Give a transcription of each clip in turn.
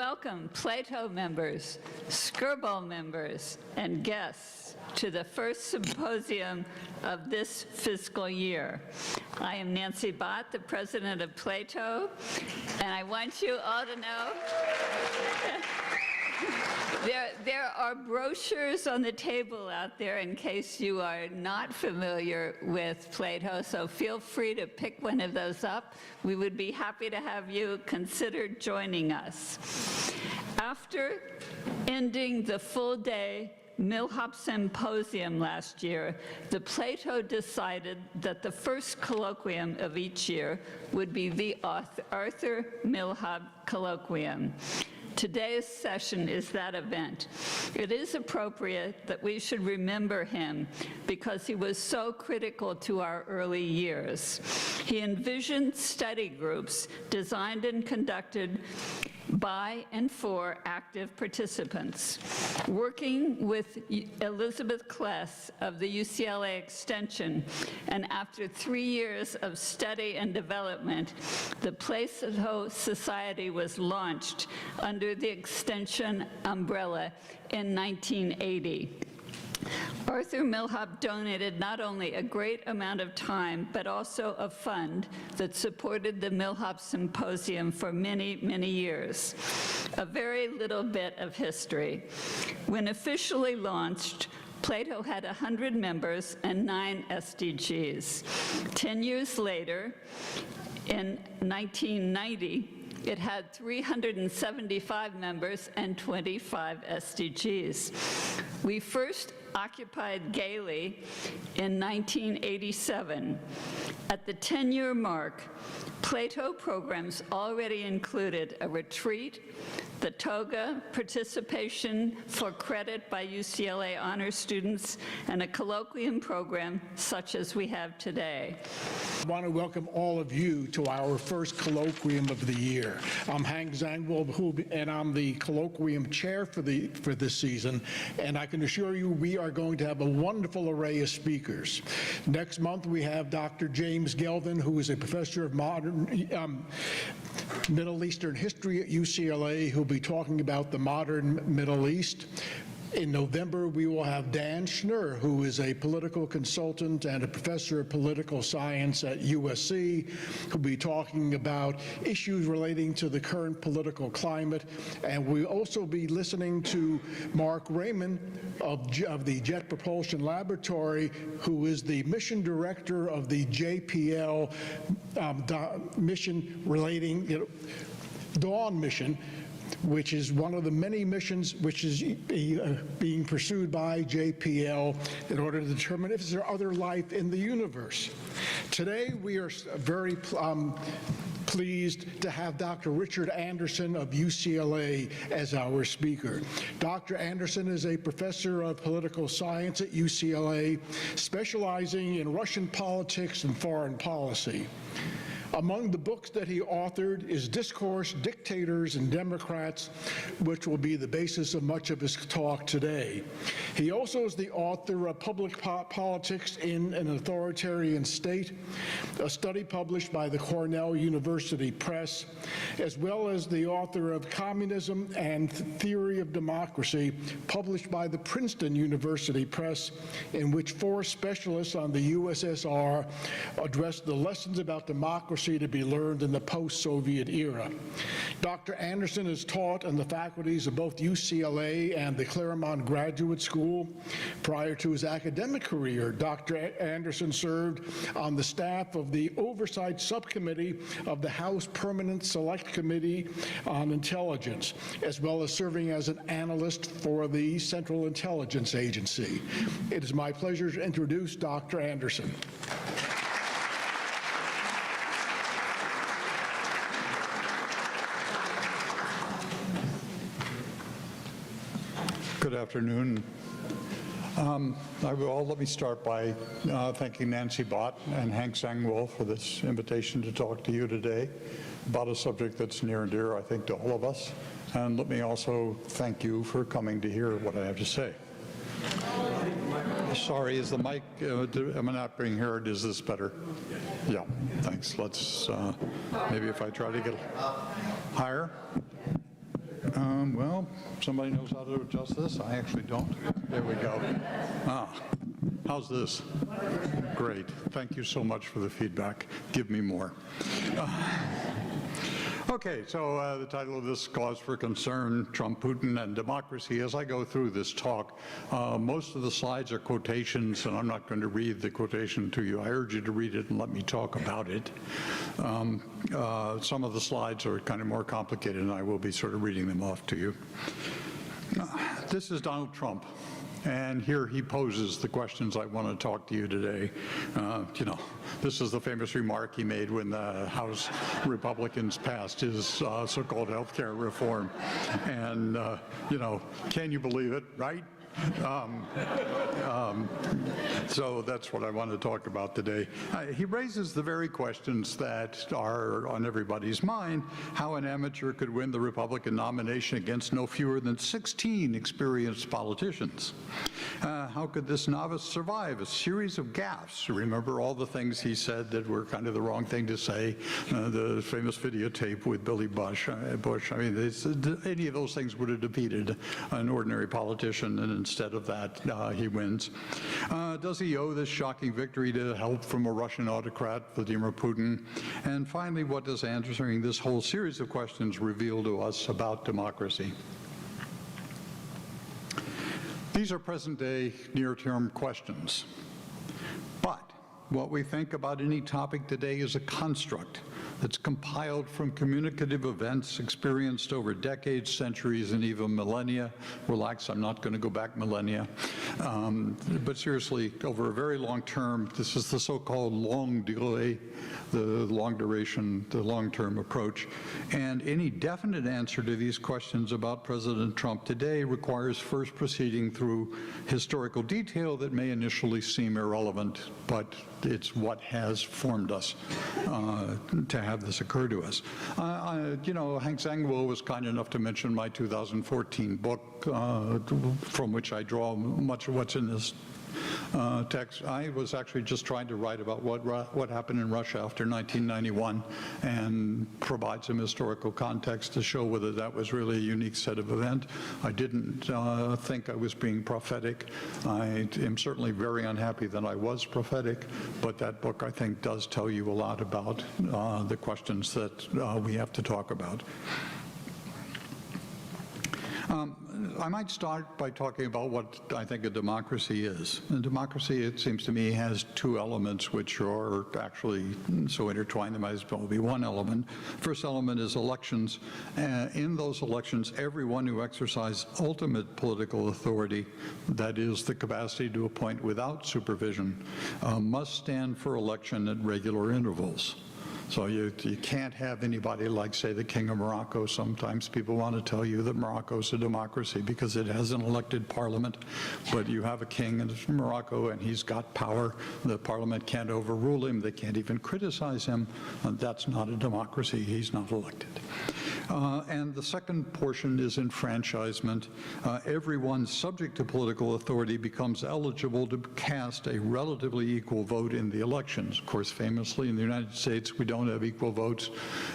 welcome Plato members, Skirball members, and guests to the first symposium of this fiscal year. I am Nancy Bott, the president of Plato, and I want you all to know there are brochures on the table out there in case you are not familiar with Plato, so feel free to pick one of those up. We would be happy to have you consider joining us. After ending the full-day Millhop Symposium last year, the Plato decided that the first colloquium of each year would be the Arthur Millhop Colloquium. Today's session is that event. It is appropriate that we should remember him because he was so critical to our early years. He envisioned study groups designed and conducted by and for active participants. Working with Elizabeth Kless of the UCLA Extension, and after 3 years of study and development, the Plato Society was launched under the Extension umbrella in 1980. Arthur Millhop donated not only a great amount of time, but also a fund that supported the Millhop Symposium for many, many years. A very little bit of history. When officially launched, Plato had 100 members and 9 SDGs. 10 years later, in 1990, it had 375 members and 25 SDGs. We first occupied Gailey in 1987. At the 10-year mark, Plato programs already included a retreat, the toga, participation for credit by UCLA honor students, and a colloquium program such as we have today. I want to welcome all of you to our first colloquium of the year. I'm Shangwol, and I'm the colloquium chair for this season, and I can assure you we are going to have a wonderful array of speakers. Next month we have Dr. James Gelvin, who is a professor of modern Middle Eastern history at UCLA, who'll be talking about the modern Middle East. In November, we will have Dan Schnur, who is a political consultant and a professor of political science at USC, who'll be talking about issues relating to the current political climate. And we'll also be listening to Mark Raymond of the Jet Propulsion Laboratory, who is the mission director of the JPL mission relating, Dawn mission, which is one of the many missions which is being pursued by JPL in order to determine if there is other life in the universe. Today we are very pleased to have Dr. Richard Anderson of UCLA as our speaker. Dr. Anderson is a professor of political science at UCLA, specializing in Russian politics and foreign policy. Among the books that he authored is Discourse, Dictators, and Democrats, which will be the basis of much of his talk today. He also is the author of Public Politics in an Authoritarian State, a study published by the Cornell University Press, as well as the author of Communism and Theory of Democracy, published by the Princeton University Press, in which 4 specialists on the USSR addressed the lessons about democracy to be learned in the post-Soviet era. Dr. Anderson has taught in the faculties of both UCLA and the Claremont Graduate School. Prior to his academic career, Dr. Anderson served on the staff of the Oversight Subcommittee of the House Permanent Select Committee on Intelligence, as well as serving as an analyst for the Central Intelligence Agency. It is my pleasure to introduce Dr. Anderson. Good afternoon. Let me start by thanking Nancy Bott and Hank Shangwol for this invitation to talk to you today about a subject that's near and dear, I think, to all of us. And let me also thank you for coming to hear what I have to say. Sorry, is the mic, am I not being heard? Is this better? Yeah, thanks. Let's, maybe if I try to get higher. Well, somebody knows how to adjust this? I actually don't. There we go. How's this? Great. Thank you so much for the feedback. Give me more. Okay, so the title of this, Cause for Concern, Trump, Putin, and Democracy. As I go through this talk, most of the slides are quotations, and I'm not going to read the quotation to you. I urge you to read it and let me talk about it. Some of the slides are kind of more complicated, and I will be sort of reading them off to you. This is Donald Trump. And here he poses the questions I want to talk to you today. This is the famous remark he made when the House Republicans passed his so-called health care reform. And, can you believe it, right? So that's what I want to talk about today. He raises the very questions that are on everybody's mind: how an amateur could win the Republican nomination against no fewer than 16 experienced politicians. How could this novice survive a series of gaffes? Remember all the things he said that were kind of the wrong thing to say, the famous videotape with Billy Bush. I mean, any of those things would have defeated an ordinary politician, and instead of that, he wins. Does he owe this shocking victory to help from a Russian autocrat, Vladimir Putin? And finally, what does answering this whole series of questions reveal to us about democracy? These are present-day, near-term questions. But what we think about any topic today is a construct that's compiled from communicative events experienced over decades, centuries, and even millennia. Relax, I'm not going to go back millennia. But seriously, over a very long term, this is the so-called long delay, the long duration, the long-term approach. And any definite answer to these questions about President Trump today requires first proceeding through historical detail that may initially seem irrelevant, but it's what has formed us to have this occur to us. Hank Shangwol was kind enough to mention my 2014 book, from which I draw much of what's in this text. I was actually just trying to write about what happened in Russia after 1991 and provide some historical context to show whether that was really a unique set of events. I didn't think I was being prophetic. I am certainly very unhappy that I was prophetic, but that book, I think, does tell you a lot about the questions that we have to talk about. I might start by talking about what I think a democracy is. And democracy, it seems to me, has two elements which are actually so intertwined they might as well be one element. First element is elections. In those elections, everyone who exercises ultimate political authority, that is the capacity to appoint without supervision, must stand for election at regular intervals. So you can't have anybody like, say, the King of Morocco. Sometimes people want to tell you that Morocco's a democracy because it has an elected parliament, but you have a king in Morocco and he's got power. The parliament can't overrule him. They can't even criticize him. That's not a democracy. He's not elected. And the second portion is enfranchisement. Everyone subject to political authority becomes eligible to cast a relatively equal vote in the elections. Of course, famously in the United States, we don't have equal votes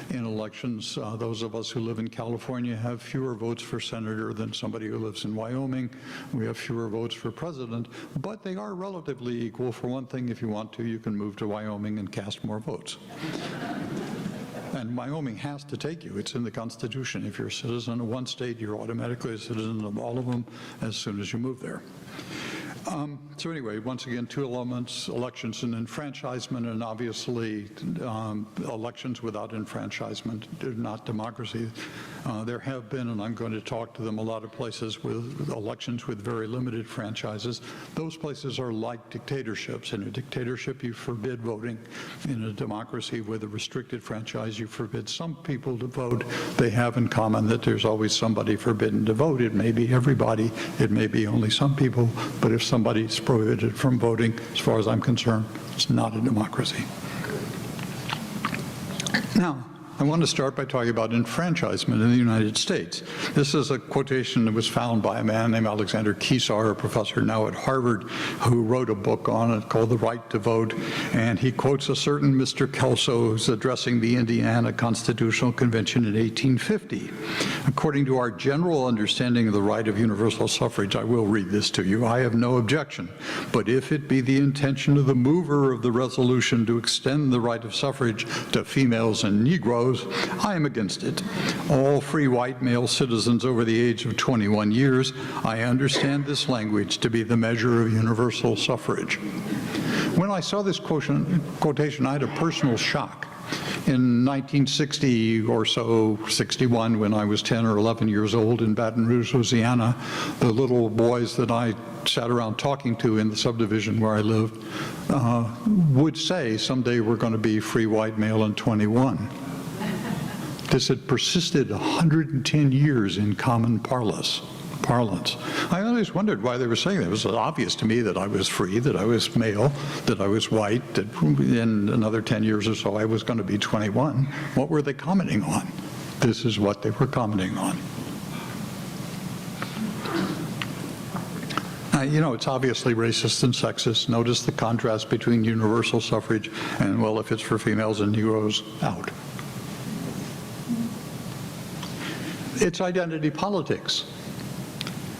in elections. Those of us who live in California have fewer votes for senator than somebody who lives in Wyoming. We have fewer votes for president, but they are relatively equal. For one thing, if you want to, you can move to Wyoming and cast more votes. And Wyoming has to take you. It's in the Constitution. If you're a citizen of one state, you're automatically a citizen of all of them as soon as you move there. So anyway, once again, two elements: elections and enfranchisement, and obviously elections without enfranchisement are not democracy. There have been, and I'm going to talk to them, a lot of places with elections with very limited franchises. Those places are like dictatorships. In a dictatorship, you forbid voting. In a democracy with a restricted franchise, you forbid some people to vote. They have in common that there's always somebody forbidden to vote. It may be everybody, it may be only some people, but if somebody's prohibited from voting, as far as I'm concerned, it's not a democracy. Now, I want to start by talking about enfranchisement in the United States. This is a quotation that was found by a man named Alexander Keesar, a professor now at Harvard, who wrote a book on it called The Right to Vote, and he quotes a certain Mr. Kelso who's addressing the Indiana Constitutional Convention in 1850. According to our general understanding of the right of universal suffrage, I will read this to you, I have no objection, but if it be the intention of the mover of the resolution to extend the right of suffrage to females and Negroes, I am against it. All free white male citizens over the age of 21 years, I understand this language to be the measure of universal suffrage. When I saw this quotation, I had a personal shock. In 1960 or so, 61, when I was 10 or 11 years old in Baton Rouge, Louisiana, the little boys that I sat around talking to in the subdivision where I lived would say, someday we're going to be free white male and 21. This had persisted 110 years in common parlance. I always wondered why they were saying that. It was obvious to me that I was free, that I was male, that I was white, that in another 10 years or so I was going to be 21. What were they commenting on? This is what they were commenting on. You know, it's obviously racist and sexist. Notice the contrast between universal suffrage and, well, if it's for females and Negroes, out. It's identity politics.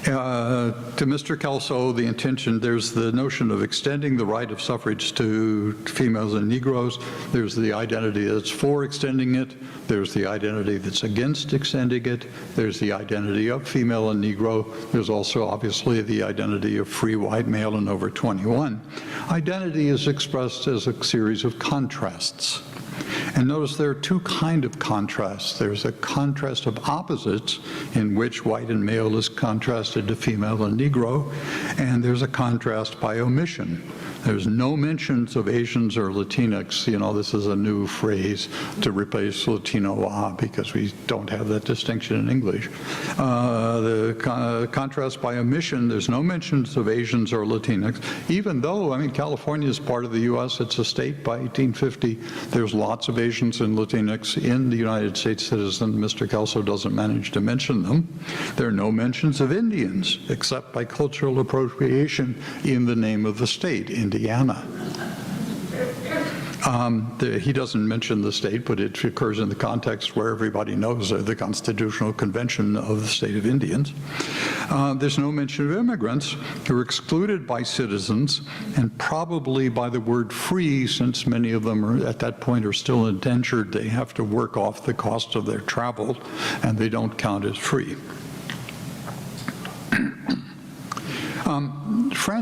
To Mr. Kelso, the intention, there's the notion of extending the right of suffrage to females and Negroes. There's the identity that's for extending it. There's the identity that's against extending it. There's the identity of female and Negro. There's also, obviously, the identity of free white male and over 21. Identity is expressed as a series of contrasts. And notice there are two kinds of contrasts. There's a contrast of opposites, in which white and male is contrasted to female and Negro, and there's a contrast by omission. There's no mentions of Asians or Latinx. You know, this is a new phrase to replace Latino, because we don't have that distinction in English. The contrast by omission, there's no mentions of Asians or Latinx, even though, I mean, California is part of the U.S., it's a state by 1850. There's lots of Asians and Latinx in the United States citizen. Mr. Kelso doesn't manage to mention them. There are no mentions of Indians, except by cultural appropriation in the name of the state, Indiana. He doesn't mention the state, but it occurs in the context where everybody knows the Constitutional Convention of the State of Indians. There's no mention of immigrants who are excluded by citizens and probably by the word free, since many of them are, at that point, are still indentured. They have to work off the cost of their travel, and they don't count as free.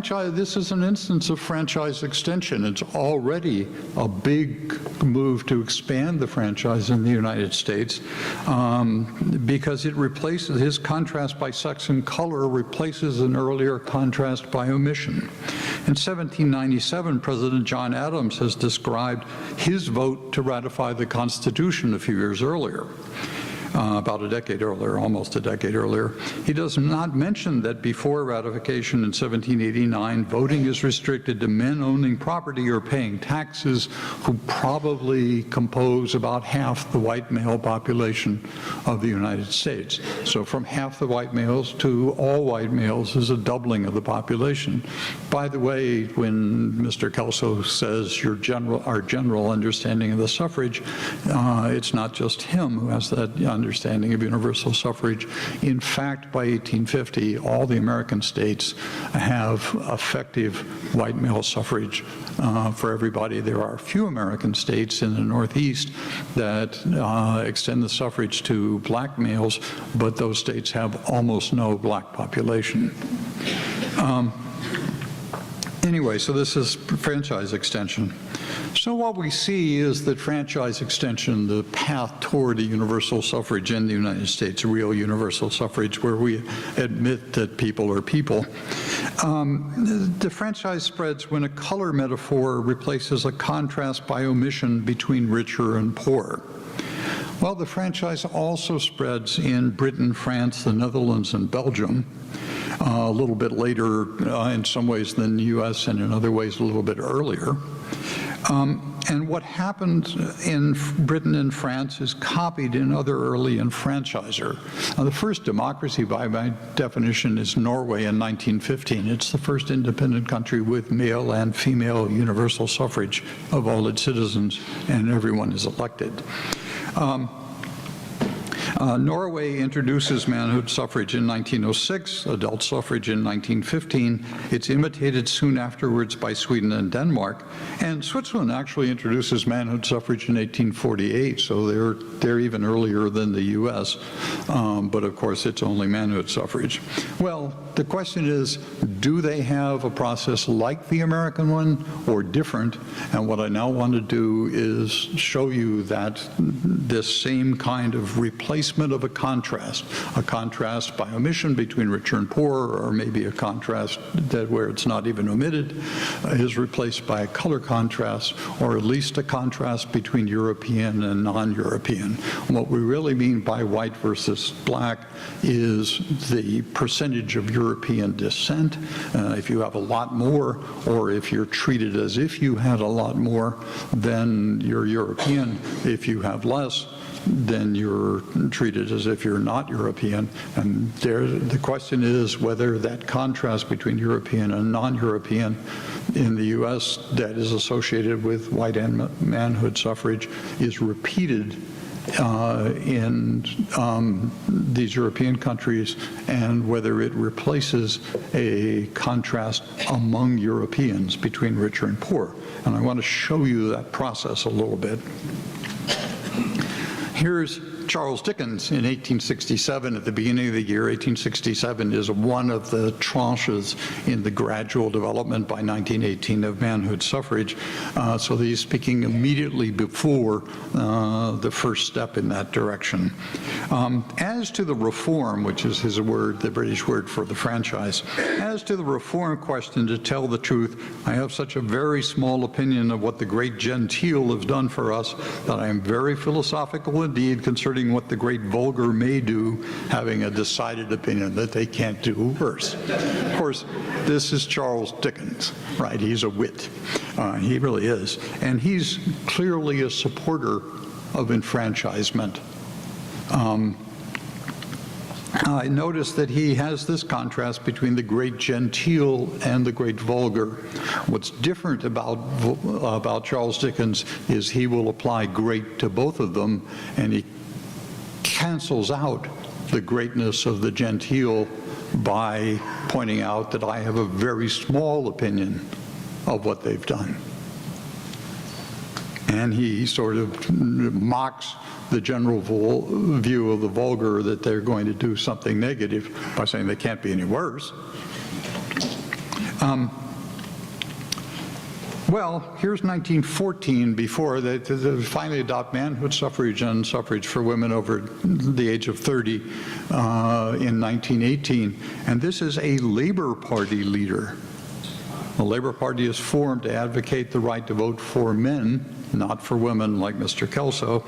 This is an instance of franchise extension. It's already a big move to expand the franchise in the United States because it replaces his contrast by sex and color replaces an earlier contrast by omission. In 1797, President John Adams has described his vote to ratify the Constitution a few years earlier. About a decade earlier, almost a decade earlier. He does not mention that before ratification in 1789, voting is restricted to men owning property or paying taxes who probably compose about half the white male population of the United States. So from half the white males to all white males is a doubling of the population. By the way, when Mr. Kelso says our general understanding of the suffrage, it's not just him who has that understanding of universal suffrage. In fact, by 1850, all the American states have effective white male suffrage for everybody. There are a few American states in the Northeast that extend the suffrage to black males, but those states have almost no black population. Anyway, so this is franchise extension. So what we see is that franchise extension, the path toward a universal suffrage in the United States, real universal suffrage where we admit that people are people. The franchise spreads when a color metaphor replaces a contrast by omission between richer and poor. Well, the franchise also spreads in Britain, France, the Netherlands, and Belgium. A little bit later in some ways than the U.S. and in other ways a little bit earlier. And what happened in Britain and France is copied in other early enfranchiser. Now, the first democracy, by my definition, is Norway in 1915. It's the first independent country with male and female universal suffrage of all its citizens, and everyone is elected. Norway introduces manhood suffrage in 1906, adult suffrage in 1915. It's imitated soon afterwards by Sweden and Denmark. And Switzerland actually introduces manhood suffrage in 1848, so they're even earlier than the US. But of course, it's only manhood suffrage. Well, the question is, do they have a process like the American one or different? And what I now want to do is show you that this same kind of replacement of a contrast by omission between rich and poor, or maybe a contrast that where it's not even omitted, is replaced by a color contrast, or at least a contrast between European and non-European. What we really mean by white versus black is the percentage of European descent. If you have a lot more, or if you're treated as if you had a lot more, then you're European. If you have less, then you're treated as if you're not European. And the question is whether that contrast between European and non-European in the US that is associated with white and manhood suffrage is repeated in these European countries, and whether it replaces a contrast among Europeans between richer and poor. And I want to show you that process a little bit. Here's Charles Dickens in 1867, at the beginning of the year. 1867 is one of the tranches in the gradual development by 1918 of manhood suffrage. So he's speaking immediately before the first step in that direction. As to the reform, which is his word, the British word for the franchise, as to the reform question, to tell the truth, I have such a very small opinion of what the great genteel have done for us that I am very philosophical indeed concerning what the great vulgar may do, having a decided opinion that they can't do worse. Of course, this is Charles Dickens, right? He's a wit. He really is. And he's clearly a supporter of enfranchisement. I notice that he has this contrast between the great genteel and the great vulgar. What's different about Charles Dickens is he will apply great to both of them, and he cancels out the greatness of the genteel by pointing out that I have a very small opinion of what they've done. And he sort of mocks the general view of the vulgar that they're going to do something negative by saying they can't be any worse. Well, here's 1914, before they finally adopt manhood suffrage and suffrage for women over the age of 30 in 1918. And this is a Labor Party leader. The Labor Party is formed to advocate the right to vote for men, not for women like Mr. Kelso.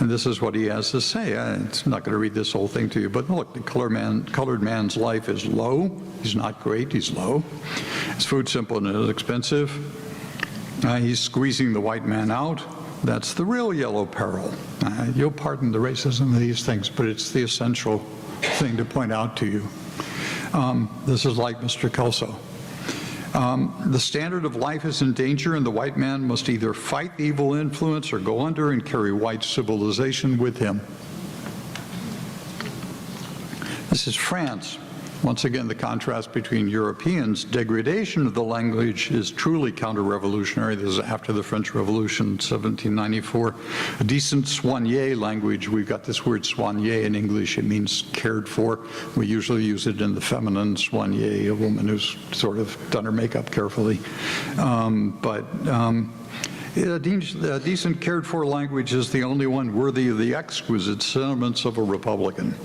And this is what he has to say. I'm not going to read this whole thing to you, but look, the colored man's life is low. He's not great, he's low. His food's simple and inexpensive. He's squeezing the white man out. That's the real yellow peril. You'll pardon the racism of these things, but it's the essential thing to point out to you. This is like Mr. Kelso. The standard of life is in danger, and the white man must either fight the evil influence or go under and carry white civilization with him. This is France. Once again, the contrast between Europeans. Degradation of the language is truly counter-revolutionary. This is after the French Revolution, 1794. A decent soigné language. We've got this word soigné in English. It means cared for. We usually use it in the feminine soigné, a woman who's sort of done her makeup carefully. A decent cared-for language is the only one worthy of the exquisite sentiments of a Republican.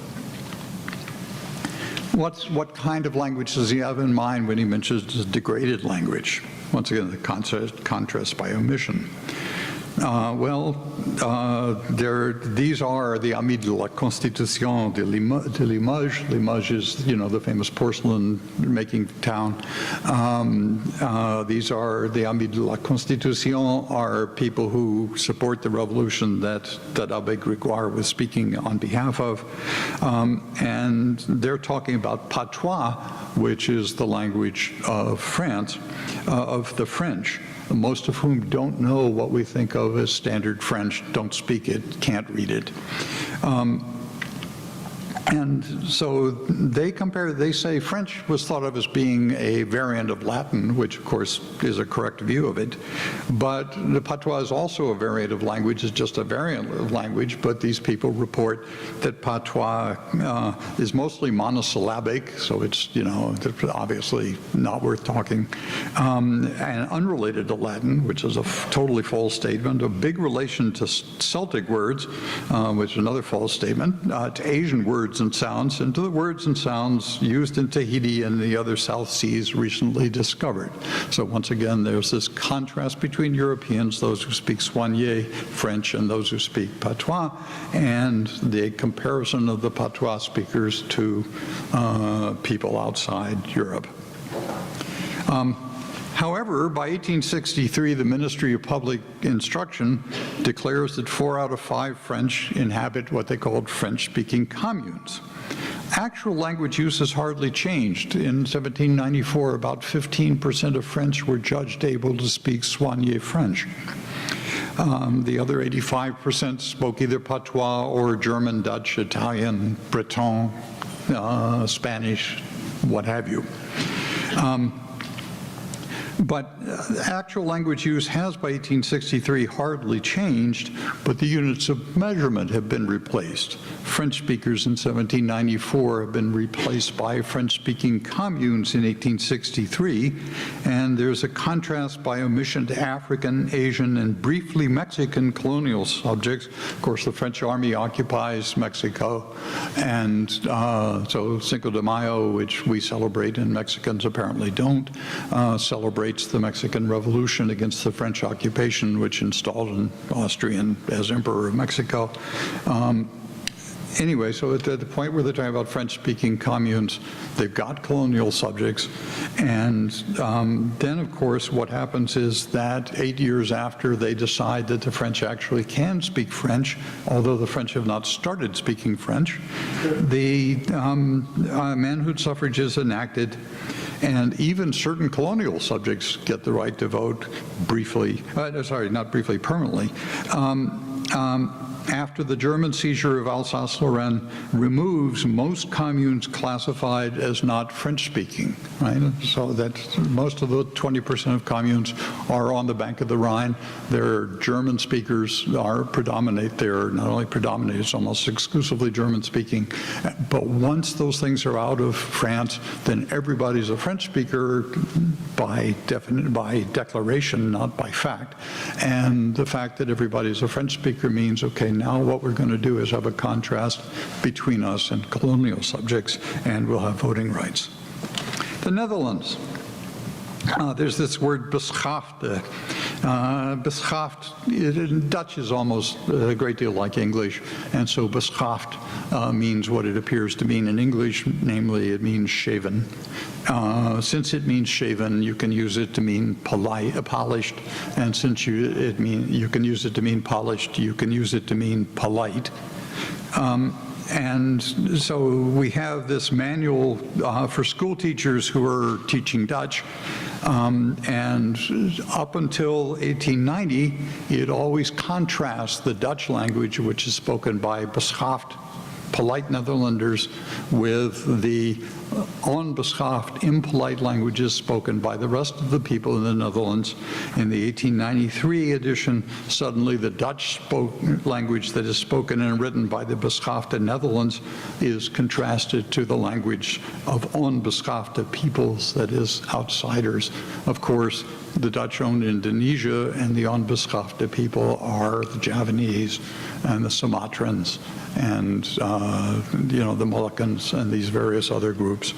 What kind of language does he have in mind when he mentions degraded language? Once again, the contrast by omission. These are the Amis de la Constitution de Limoges. Limoges is, the famous porcelain-making town. These are the Amis de la Constitution, are people who support the revolution that Abbé Grégoire was speaking on behalf of. And they're talking about patois, which is the language of France, of the French, most of whom don't know what we think of as standard French, don't speak it, can't read it. And so they say French was thought of as being a variant of Latin, which of course is a correct view of it. But the patois is also a variant of language, it's just a variant of language, but these people report that patois is mostly monosyllabic, so it's, obviously not worth talking, and unrelated to Latin, which is a totally false statement, a big relation to Celtic words, which is another false statement, to Asian words and sounds, and to the words and sounds used in Tahiti and the other South Seas recently discovered. So once again, there's this contrast between Europeans, those who speak Soigné French and those who speak patois, and the comparison of the patois speakers to people outside Europe. However, by 1863, the Ministry of Public Instruction declares that 4 out of 5 French inhabit what they called French-speaking communes. Actual language use has hardly changed. In 1794, about 15% of French were judged able to speak Soigné French. The other 85% spoke either patois or German, Dutch, Italian, Breton, Spanish, what have you. But actual language use has, by 1863, hardly changed, but the units of measurement have been replaced. French speakers in 1794 have been replaced by French-speaking communes in 1863, and there's a contrast by omission to African, Asian, and briefly Mexican colonial subjects. Of course, the French army occupies Mexico, and so Cinco de Mayo, which we celebrate and Mexicans apparently don't, celebrates the Mexican Revolution against the French occupation, which installed an Austrian as Emperor of Mexico. Anyway, so at the point where they're talking about French-speaking communes, they've got colonial subjects, and then, of course, what happens is that 8 years after they decide that the French actually can speak French, although the French have not started speaking French, the manhood suffrage is enacted, and even certain colonial subjects get the right to vote briefly, sorry, not briefly, permanently. After the German seizure of Alsace-Lorraine removes most communes classified as not French-speaking, right? So that most of the 20% of communes are on the bank of the Rhine. Their German speakers are predominate. They're not only predominate, it's almost exclusively German-speaking. But once those things are out of France, then everybody's a French speaker by declaration, not by fact. And the fact that everybody's a French speaker means, okay, now what we're going to do is have a contrast between us and colonial subjects, and we'll have voting rights. The Netherlands. There's this word beschaafd. Beschaafd in Dutch is almost a great deal like English, and so beschaafd means what it appears to mean in English, namely it means shaven. Since it means shaven, you can use it to mean polite, polished, and since you can use it to mean polished, you can use it to mean polite. And so we have this manual for school teachers who are teaching Dutch, and up until 1890, it always contrasts the Dutch language, which is spoken by beschaafd, polite Netherlanders, with the onbeschaafd, impolite languages spoken by the rest of the people in the Netherlands. In the 1893 edition, suddenly the Dutch language that is spoken and written by the beschaafde Netherlands is contrasted to the language of onbeschaafde peoples, that is, outsiders. Of course, the Dutch owned Indonesia, and the onbeschaafde people are the Javanese and the Sumatrans and the Moluccans and these various other groups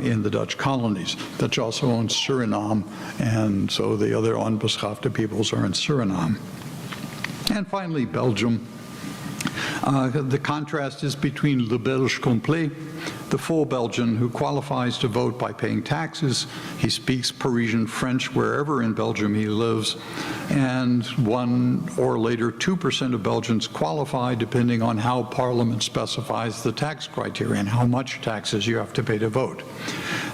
in the Dutch colonies. Dutch also owns Suriname, and so the other onbeschaafde peoples are in Suriname. And finally, Belgium. The contrast is between le Belge complet, the full Belgian who qualifies to vote by paying taxes. He speaks Parisian French wherever in Belgium he lives, and 1 or later 2% of Belgians qualify depending on how Parliament specifies the tax criteria and how much taxes you have to pay to vote.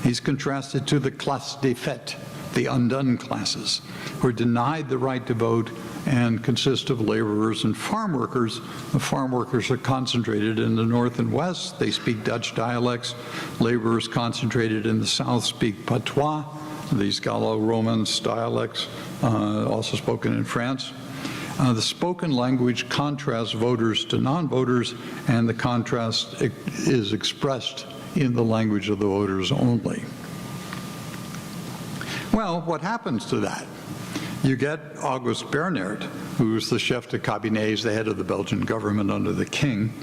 He's contrasted to the classe des faites, the undone classes, who are denied the right to vote and consist of laborers and farm workers. The farm workers are concentrated in the north and west. They speak Dutch dialects. Laborers concentrated in the south speak patois, these Gallo-Romance dialects, also spoken in France. The spoken language contrasts voters to non-voters, and the contrast is expressed in the language of the voters only. Well, what happens to that? You get Auguste Bernard, who's the chef de cabinet, the head of the Belgian government under the king.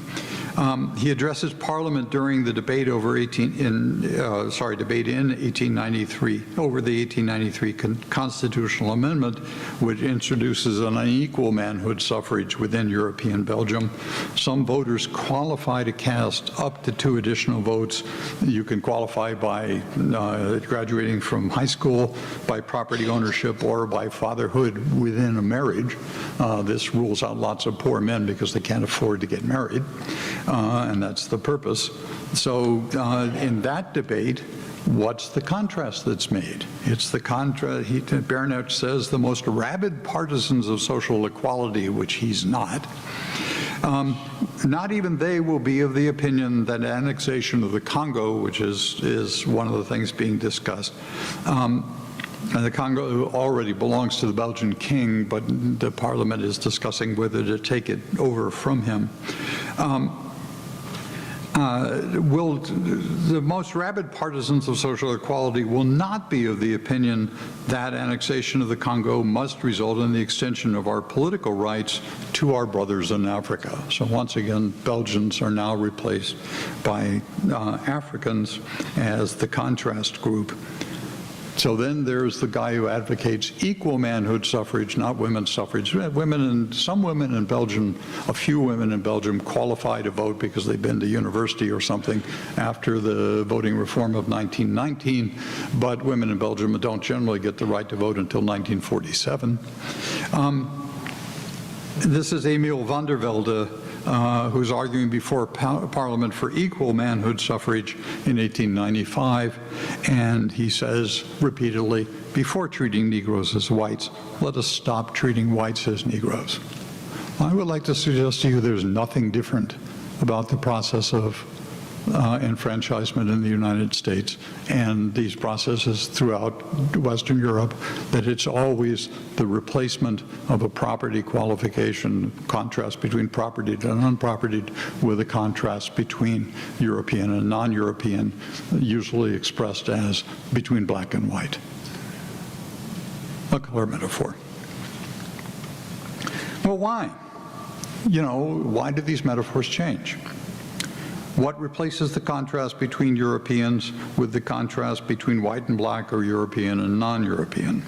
He addresses Parliament during the debate over debate in 1893 over the 1893 constitutional amendment, which introduces an unequal manhood suffrage within European Belgium. Some voters qualify to cast up to 2 additional votes. You can qualify by graduating from high school, by property ownership, or by fatherhood within a marriage. This rules out lots of poor men because they can't afford to get married. And that's the purpose. So in that debate, what's the contrast that's made? It's the contrast. Bernard says the most rabid partisans of social equality, which he's not even they will be of the opinion that annexation of the Congo, which is one of the things being discussed, and the Congo already belongs to the Belgian king, but the parliament is discussing whether to take it over from him. The most rabid partisans of social equality will not be of the opinion that annexation of the Congo must result in the extension of our political rights to our brothers in Africa. So once again, Belgians are now replaced by Africans as the contrast group. So then there's the guy who advocates equal manhood suffrage, not women's suffrage. Some women in Belgium, a few women in Belgium qualify to vote because they've been to university or something after the voting reform of 1919, but women in Belgium don't generally get the right to vote until 1947. This is Emil van der Velde, who's arguing before Parliament for equal manhood suffrage in 1895, and he says repeatedly, before treating Negroes as whites, let us stop treating whites as Negroes. I would like to suggest to you there's nothing different about the process of enfranchisement in the United States and these processes throughout Western Europe, that it's always the replacement of a property qualification, contrast between propertied and unpropertied, with a contrast between European and non-European, usually expressed as between black and white. A color metaphor. Well, why? Why do these metaphors change? What replaces the contrast between Europeans with the contrast between white and black or European and non-European?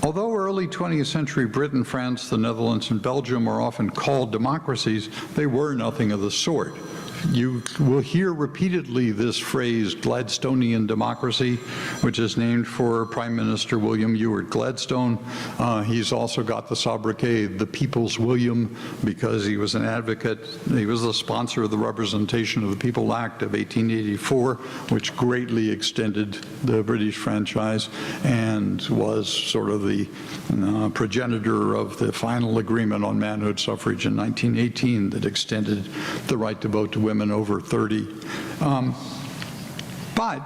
Although early 20th century Britain, France, the Netherlands, and Belgium are often called democracies, they were nothing of the sort. You will hear repeatedly this phrase, Gladstonian democracy, which is named for Prime Minister William Ewart Gladstone. He's also got the sobriquet, the People's William, because he was an advocate. He was the sponsor of the Representation of the People Act of 1884, which greatly extended the British franchise and was sort of the progenitor of the final agreement on manhood suffrage in 1918 that extended the right to vote to women over 30. But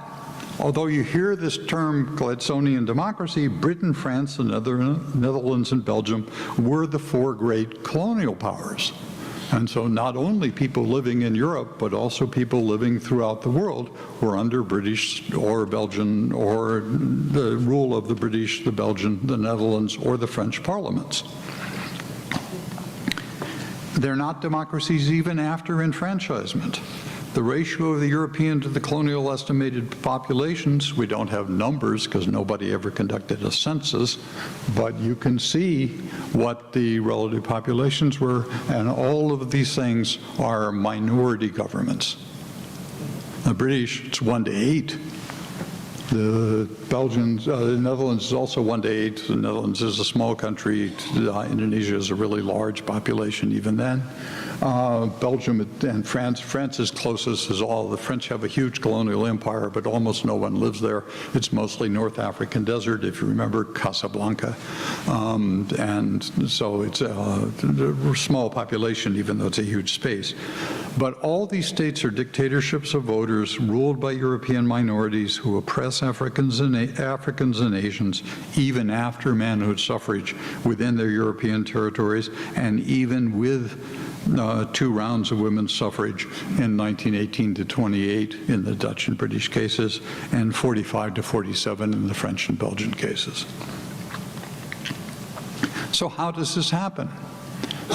although you hear this term Gladstonian democracy, Britain, France, the Netherlands, and Belgium were the 4 great colonial powers. And so not only people living in Europe, but also people living throughout the world were under British or Belgian or the rule of the British, the Belgian, the Netherlands, or the French parliaments. They're not democracies even after enfranchisement. The ratio of the European to the colonial estimated populations, we don't have numbers because nobody ever conducted a census, but you can see what the relative populations were, and all of these things are minority governments. The British, it's 1 to 8. The Belgians, the Netherlands is also 1 to 8. The Netherlands is a small country. Indonesia is a really large population even then. Belgium and France is closest as all. The French have a huge colonial empire, but almost no one lives there. It's mostly North African desert, if you remember Casablanca. And so it's a small population, even though it's a huge space. But all these states are dictatorships of voters ruled by European minorities who oppress Africans and Asians even after manhood suffrage within their European territories, and even with 2 rounds of women's suffrage in 1918 to 28 in the Dutch and British cases, and 45 to 47 in the French and Belgian cases. So how does this happen?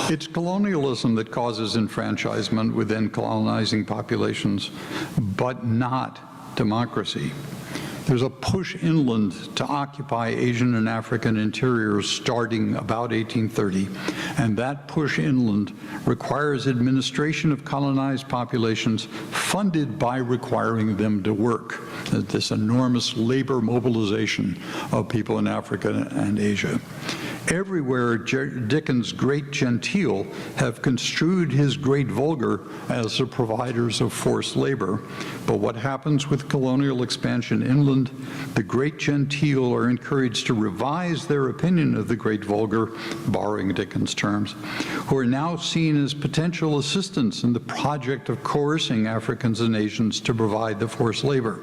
It's colonialism that causes enfranchisement within colonizing populations, but not democracy. There's a push inland to occupy Asian and African interiors starting about 1830, and that push inland requires administration of colonized populations funded by requiring them to work. This enormous labor mobilization of people in Africa and Asia. Everywhere, Dickens' great genteel have construed his great vulgar as the providers of forced labor. But what happens with colonial expansion inland? The great genteel are encouraged to revise their opinion of the great vulgar, borrowing Dickens' terms, who are now seen as potential assistants in the project of coercing Africans and Asians to provide the forced labor.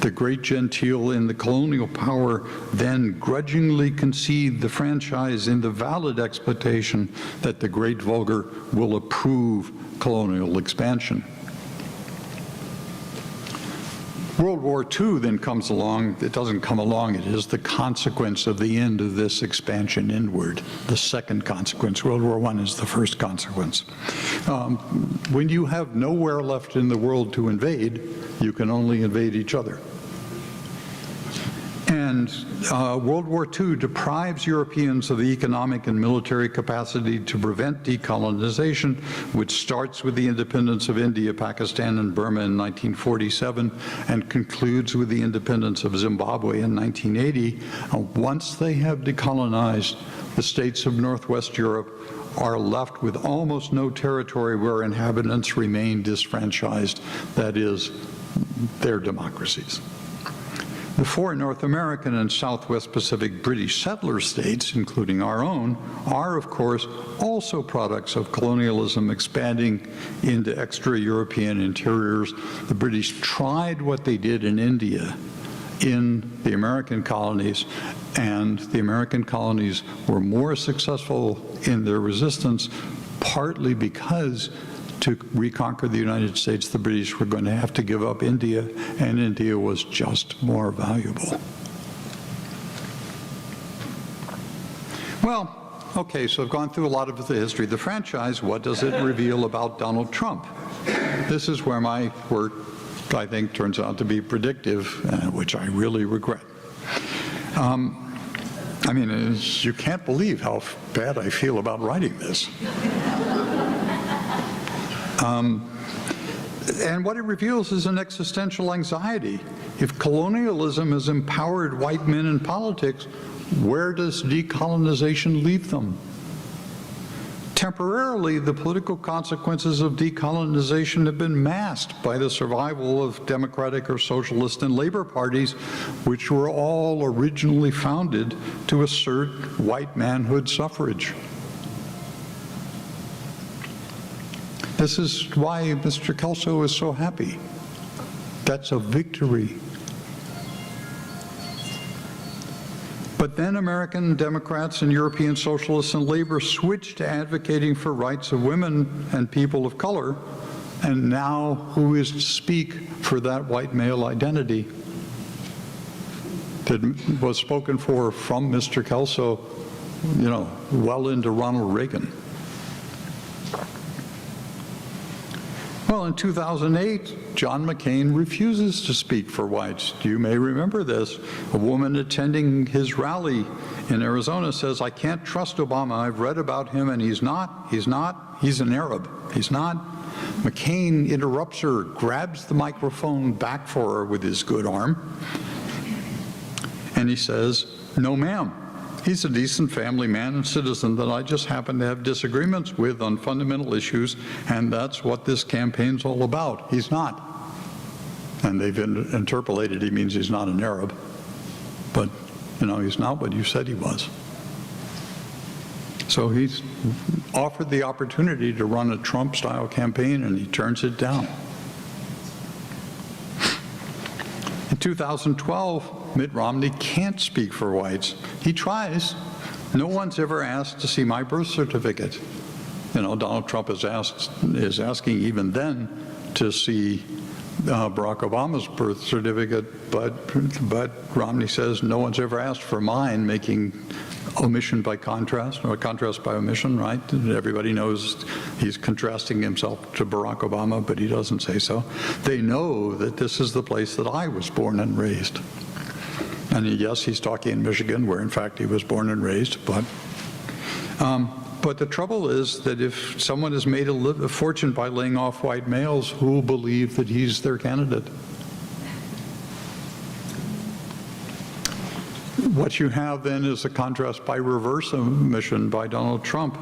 The great genteel in the colonial power then grudgingly concede the franchise in the valid expectation that the great vulgar will approve colonial expansion. World War II then comes along. It doesn't come along. It is the consequence of the end of this expansion inward, the second consequence. World War I is the first consequence. When you have nowhere left in the world to invade, you can only invade each other. And World War II deprives Europeans of the economic and military capacity to prevent decolonization, which starts with the independence of India, Pakistan, and Burma in 1947, and concludes with the independence of Zimbabwe in 1980. Once they have decolonized, the states of Northwest Europe are left with almost no territory where inhabitants remain disfranchised, that is, their democracies. The 4 North American and Southwest Pacific British settler states, including our own, are, of course, also products of colonialism expanding into extra-European interiors. The British tried what they did in India in the American colonies, and the American colonies were more successful in their resistance, partly because to reconquer the United States, the British were going to have to give up India, and India was just more valuable. Well, okay, so I've gone through a lot of the history. The franchise, what does it reveal about Donald Trump? This is where my work, I think, turns out to be predictive, which I really regret. I mean, you can't believe how bad I feel about writing this. And what it reveals is an existential anxiety. If colonialism has empowered white men in politics, where does decolonization leave them? Temporarily, the political consequences of decolonization have been masked by the survival of democratic or socialist and labor parties, which were all originally founded to assert white manhood suffrage. This is why Mr. Kelso is so happy. That's a victory. But then American Democrats and European socialists and labor switched to advocating for rights of women and people of color, and now who is to speak for that white male identity that was spoken for from Mr. Kelso, you know, well into Ronald Reagan? Well, in 2008, John McCain refuses to speak for whites. You may remember this. A woman attending his rally in Arizona says, I can't trust Obama. I've read about him, and he's an Arab. He's not. McCain interrupts her, grabs the microphone back for her with his good arm, and he says, no, ma'am. He's a decent family man and citizen that I just happen to have disagreements with on fundamental issues, and that's what this campaign's all about. He's not. And they've interpolated he means he's not an Arab. But, you know, he's not what you said he was. So he's offered the opportunity to run a Trump-style campaign, and he turns it down. In 2012, Mitt Romney can't speak for whites. He tries. No one's ever asked to see my birth certificate. You know, Donald Trump is asking even then to see Barack Obama's birth certificate, but Romney says no one's ever asked for mine, making omission by contrast, or contrast by omission, right? Everybody knows he's contrasting himself to Barack Obama, but he doesn't say so. They know that this is the place that I was born and raised. And yes, he's talking in Michigan, where in fact he was born and raised, but the trouble is that if someone has made a fortune by laying off white males, who will believe that he's their candidate? What you have then is a contrast by reverse omission by Donald Trump.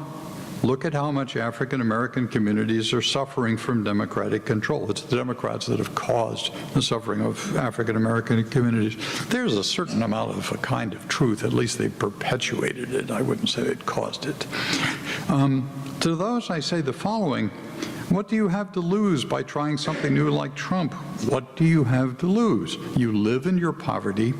Look at how much African-American communities are suffering from Democratic control. It's the Democrats that have caused the suffering of African-American communities. There's a certain amount of a kind of truth, at least they perpetuated it. I wouldn't say it caused it. To those I say the following: what do you have to lose by trying something new like Trump? What do you have to lose? You live in your poverty,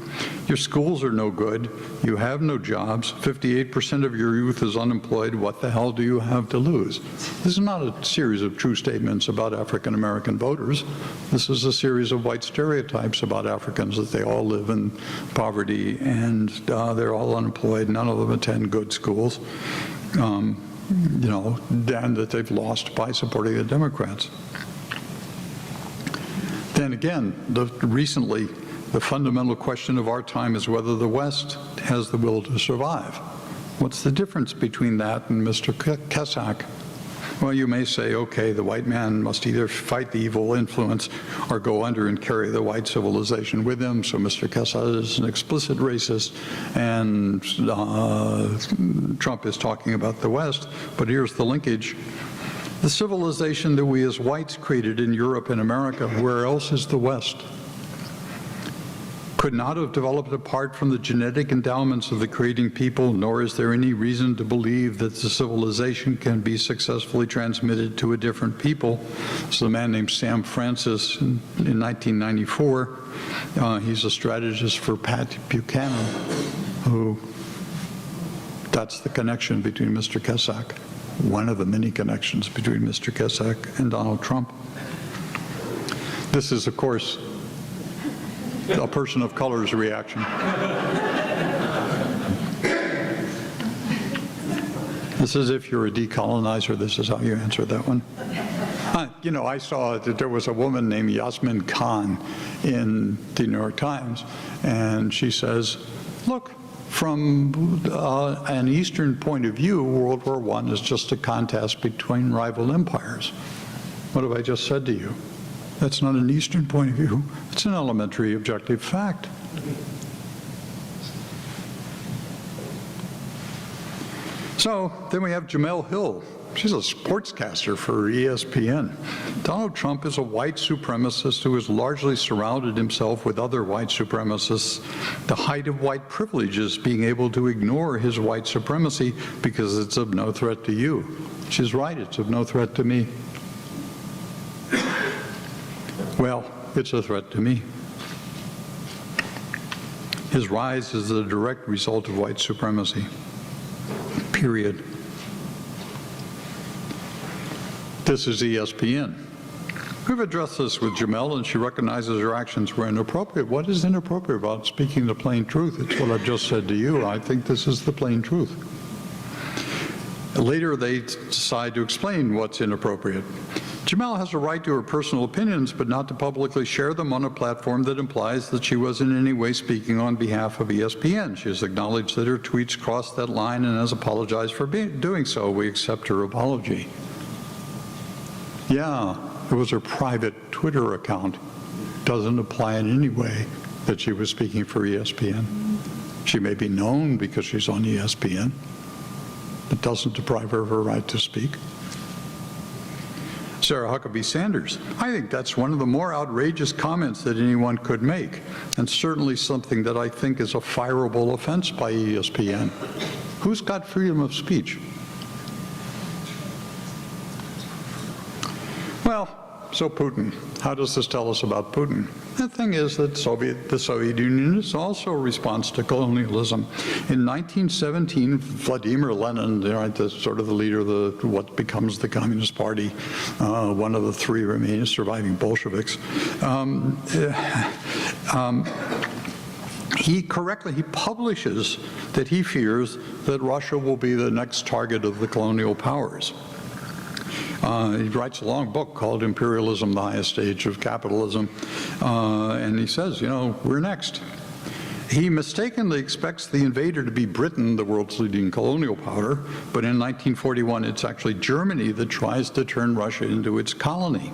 your schools are no good, you have no jobs, 58% of your youth is unemployed. What the hell do you have to lose? This is not a series of true statements about African American voters. This is a series of white stereotypes about Africans, that they all live in poverty and they're all unemployed, none of them attend good schools. You know, and that they've lost by supporting the Democrats. Then again, recently, the fundamental question of our time is whether the West has the will to survive. What's the difference between that and Mr. Kesak? Well, you may say, okay, the white man must either fight the evil influence or go under and carry the white civilization with him. So Mr. Kesak is an explicit racist, and Trump is talking about the West. But here's the linkage. The civilization that we as whites created in Europe and America, where else is the West? Could not have developed apart from the genetic endowments of the creating people, nor is there any reason to believe that the civilization can be successfully transmitted to a different people. So a man named Sam Francis in 1994, he's a strategist for Pat Buchanan, who, that's the connection between Mr. Kesak, one of the many connections between Mr. Kesak and Donald Trump. This is, of course, a person of color's reaction. This is if you're a decolonizer, this is how you answer that one. You know, I saw that there was a woman named Yasmin Khan in the New York Times, and she says, look, from an Eastern point of view, World War I is just a contest between rival empires. What have I just said to you? That's not an Eastern point of view. It's an elementary objective fact. So then we have Jamel Hill. She's a sportscaster for ESPN. Donald Trump is a white supremacist who has largely surrounded himself with other white supremacists. The height of white privilege is being able to ignore his white supremacy because it's of no threat to you. She's right, it's of no threat to me. Well, it's a threat to me. His rise is the direct result of white supremacy, period. This is ESPN. We've addressed this with Jamel, and she recognizes her actions were inappropriate. What is inappropriate about speaking the plain truth? It's what I've just said to you. I think this is the plain truth. Later, they decide to explain what's inappropriate. Jamel has a right to her personal opinions, but not to publicly share them on a platform that implies that she was in any way speaking on behalf of ESPN. She has acknowledged that her tweets crossed that line and has apologized for doing so. We accept her apology. Yeah, it was her private Twitter account. Doesn't apply in any way that she was speaking for ESPN. She may be known because she's on ESPN, but doesn't deprive her of her right to speak. Sarah Huckabee Sanders. I think that's one of the more outrageous comments that anyone could make, and certainly something that I think is a fireable offense by ESPN. Who's got freedom of speech? Well, so Putin. How does this tell us about Putin? The thing is that the Soviet Union is also a response to colonialism. In 1917, Vladimir Lenin, sort of the leader of what becomes the Communist Party, one of the three remaining surviving Bolsheviks, he publishes that he fears that Russia will be the next target of the colonial powers. He writes a long book called Imperialism, the Highest Stage of Capitalism, and he says, we're next. He mistakenly expects the invader to be Britain, the world's leading colonial power, but in 1941 it's actually Germany that tries to turn Russia into its colony.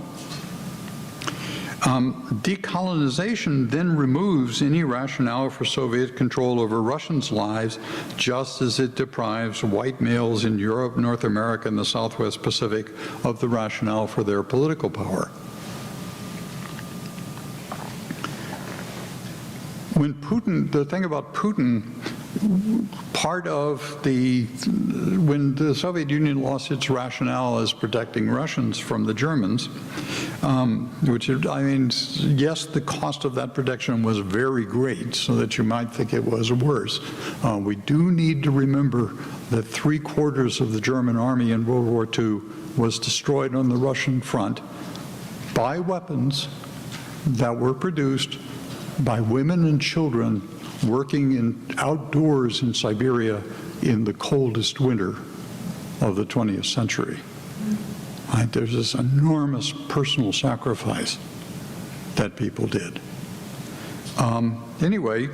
Decolonization then removes any rationale for Soviet control over Russians' lives, just as it deprives white males in Europe, North America, and the Southwest Pacific of the rationale for their political power. The thing about Putin, when the Soviet Union lost its rationale as protecting Russians from the Germans, yes, the cost of that protection was very great, so that you might think it was worse. We do need to remember that 3/4 of the German army in World War II was destroyed on the Russian front by weapons that were produced by women and children working outdoors in Siberia in the coldest winter of the 20th century. Right? There's this enormous personal sacrifice that people did. Anyway,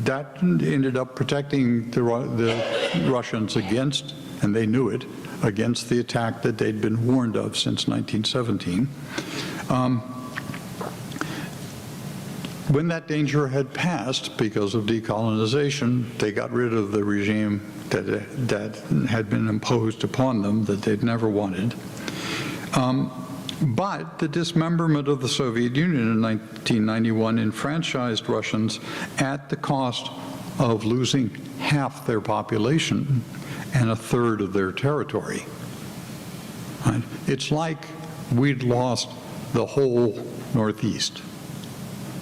that ended up protecting the Russians against, and they knew it, against the attack that they'd been warned of since 1917. When that danger had passed because of decolonization, they got rid of the regime that had been imposed upon them that they'd never wanted. But the dismemberment of the Soviet Union in 1991 enfranchised Russians at the cost of losing half their population and 1/3 of their territory. Right? It's like we'd lost the whole Northeast.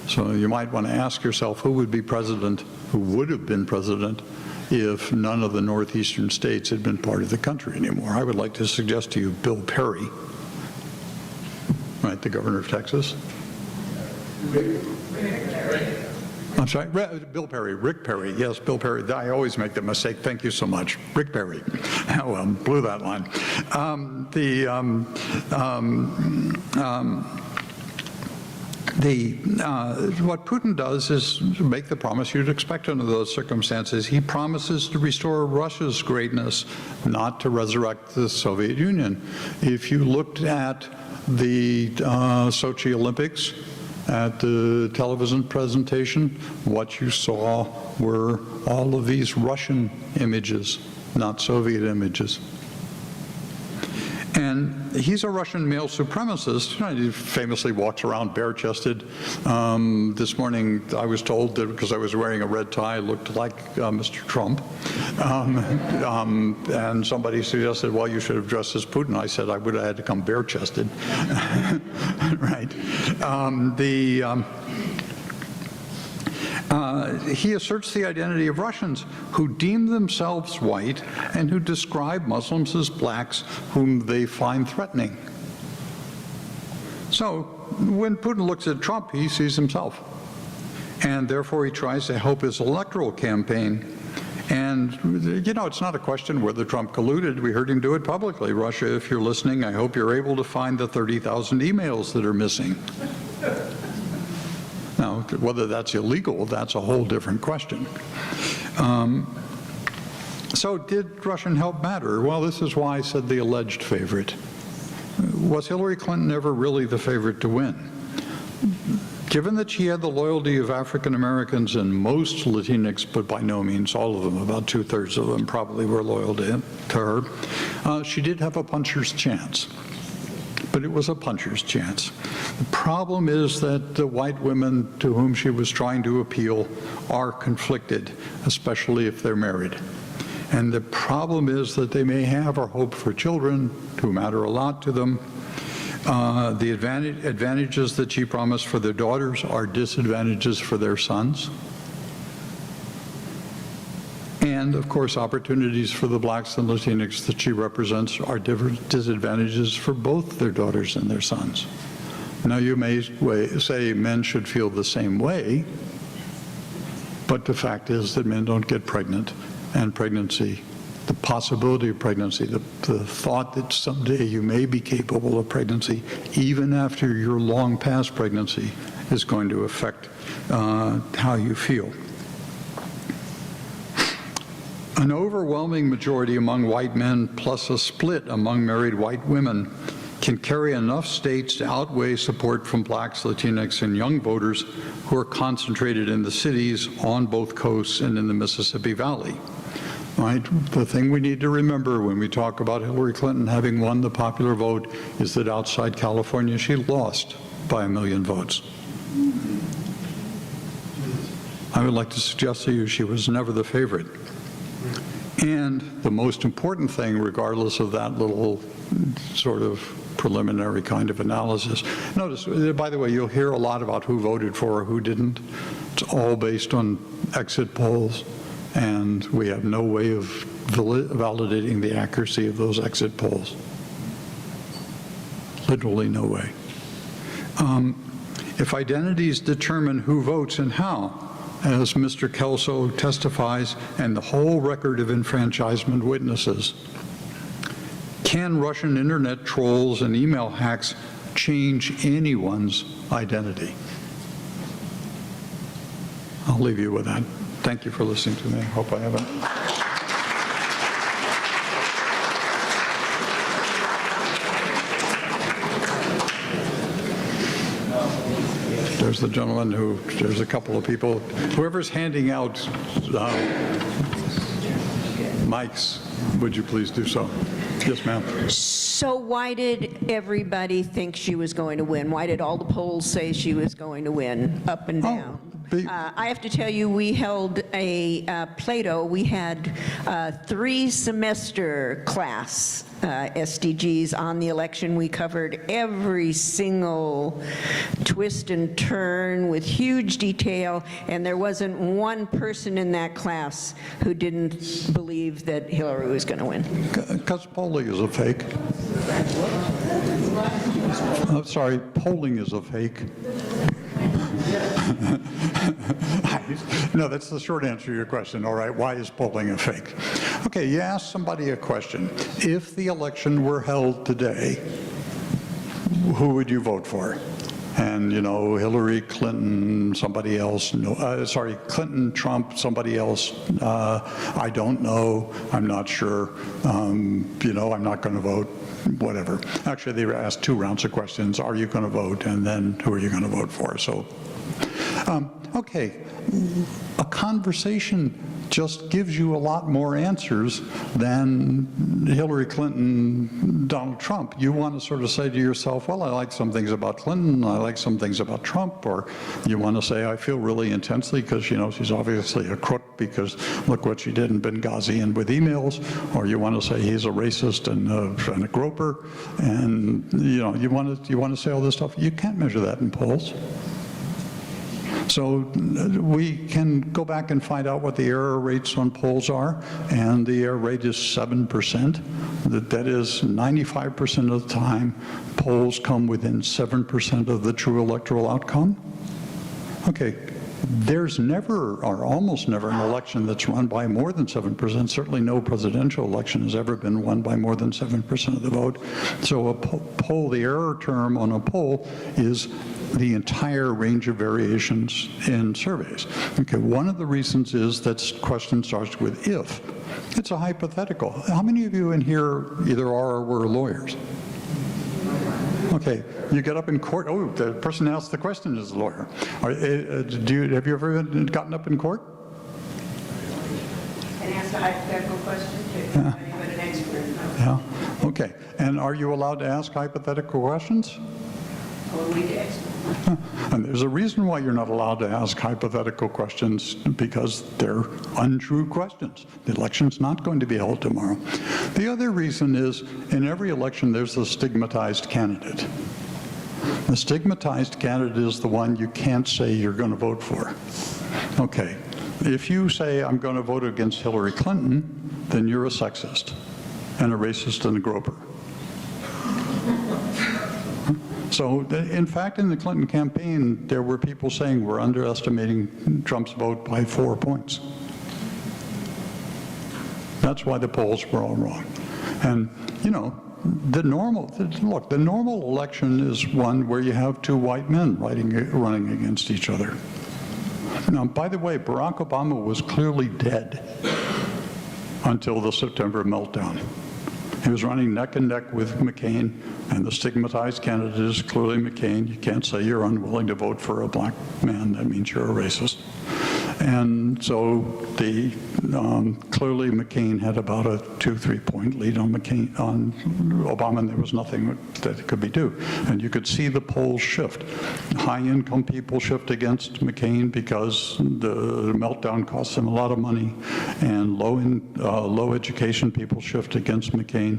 So you might want to ask yourself who would have been president if none of the northeastern states had been part of the country anymore. I would like to suggest to you Bill Perry, right, the governor of Texas. I'm sorry, Bill Perry, Rick Perry, yes, Bill Perry. I always make the mistake. Thank you so much, Rick Perry. Well, blew that line. What Putin does is make the promise you'd expect under those circumstances. He promises to restore Russia's greatness, not to resurrect the Soviet Union. If you looked at the Sochi Olympics, at the television presentation, what you saw were all of these Russian images, not Soviet images. And he's a Russian male supremacist. He famously walks around bare-chested. This morning I was told that because I was wearing a red tie, I looked like Mr. Trump. And somebody suggested, well, you should have dressed as Putin. I said I would have had to come bare-chested. Right. He asserts the identity of Russians who deem themselves white and who describe Muslims as blacks whom they find threatening. So when Putin looks at Trump, he sees himself. And therefore he tries to help his electoral campaign And, you know, it's not a question whether Trump colluded. We heard him do it publicly. Russia, if you're listening, I hope you're able to find the 30,000 emails that are missing. Now, whether that's illegal, that's a whole different question. So did Russian help matter? Well, this is why I said the alleged favorite. Was Hillary Clinton ever really the favorite to win? Given that she had the loyalty of African Americans and most Latinx, but by no means all of them, about 2/3 of them probably were loyal to her, she did have a puncher's chance. But it was a puncher's chance. The problem is that the white women to whom she was trying to appeal are conflicted, especially if they're married. And the problem is that they may have or hope for children who matter a lot to them. The advantages that she promised for their daughters are disadvantages for their sons. And, of course, opportunities for the blacks and Latinx that she represents are disadvantages for both their daughters and their sons. Now, you may say men should feel the same way, but the fact is that men don't get pregnant, and pregnancy, the possibility of pregnancy, the thought that someday you may be capable of pregnancy, even after you're long past pregnancy, is going to affect how you feel. An overwhelming majority among white men plus a split among married white women can carry enough states to outweigh support from blacks, Latinx, and young voters who are concentrated in the cities on both coasts and in the Mississippi Valley. Right? The thing we need to remember when we talk about Hillary Clinton having won the popular vote is that outside California she lost by 1 million votes. I would like to suggest to you she was never the favorite. And the most important thing, regardless of that little sort of preliminary kind of analysis, notice, by the way, you'll hear a lot about who voted for or who didn't. It's all based on exit polls, and we have no way of validating the accuracy of those exit polls. Literally no way. If identities determine who votes and how, as Mr. Kelso testifies and the whole record of enfranchisement witnesses, can Russian internet trolls and email hacks change anyone's identity? I'll leave you with that. Thank you for listening to me. I hope I haven't. There's the gentleman who, there's a couple of people. Whoever's handing out mics, would you please do so? Yes, ma'am. So why did everybody think she was going to win? Why did all the polls say she was going to win, up and down? I have to tell you, we held a Plato. We had a 3-semester class, SDGs, on the election. We covered every single twist and turn with huge detail, and there wasn't one person in that class who didn't believe that Hillary was going to win. Because polling is a fake. I'm sorry, polling is a fake. No, that's the short answer to your question. All right, why is polling a fake? Okay, you ask somebody a question. If the election were held today, who would you vote for? And, you know, Hillary Clinton, somebody else, Clinton, Trump, somebody else, I don't know, I'm not sure, you know, I'm not going to vote, whatever. Actually, they were asked 2 rounds of questions. Are you going to vote? And then who are you going to vote for? So, okay, a conversation just gives you a lot more answers than Hillary Clinton, Donald Trump. You want to sort of say to yourself, well, I like some things about Clinton, I like some things about Trump, or you want to say, I feel really intensely because, you know, she's obviously a crook because look what she did in Benghazi and with emails, or you want to say he's a racist and a groper, and, you know, you want to say all this stuff. You can't measure that in polls. So we can go back and find out what the error rates on polls are, and the error rate is 7%. That is 95% of the time, polls come within 7% of the true electoral outcome. Okay, there's never, or almost never, an election that's run by more than 7%. Certainly no presidential election has ever been won by more than 7% of the vote. So a poll, the error term on a poll is the entire range of variations in surveys. Okay, one of the reasons is that question starts with if. It's a hypothetical. How many of you in here either are or were lawyers? Okay, you get up in court. Oh, the person who asked the question is a lawyer. Have you ever gotten up in court? And ask a hypothetical question to anybody but an expert. Yeah. Okay. And are you allowed to ask hypothetical questions? Only the expert. And there's a reason why you're not allowed to ask hypothetical questions, because they're untrue questions. The election's not going to be held tomorrow. The other reason is, in every election, there's a stigmatized candidate. The stigmatized candidate is the one you can't say you're going to vote for. Okay, if you say, I'm going to vote against Hillary Clinton, then you're a sexist and a racist and a groper. So, in fact, in the Clinton campaign, there were people saying we're underestimating Trump's vote by 4 points. That's why the polls were all wrong. And, you know, the normal election is one where you have two white men running against each other. Now, by the way, Barack Obama was clearly dead until the September meltdown. He was running neck and neck with McCain, and the stigmatized candidate is clearly McCain. You can't say you're unwilling to vote for a black man. That means you're a racist. And so clearly McCain had about a 2-3 point lead on Obama, and there was nothing that could be done. And you could see the polls shift. High-income people shift against McCain because the meltdown cost them a lot of money, and low education people shift against McCain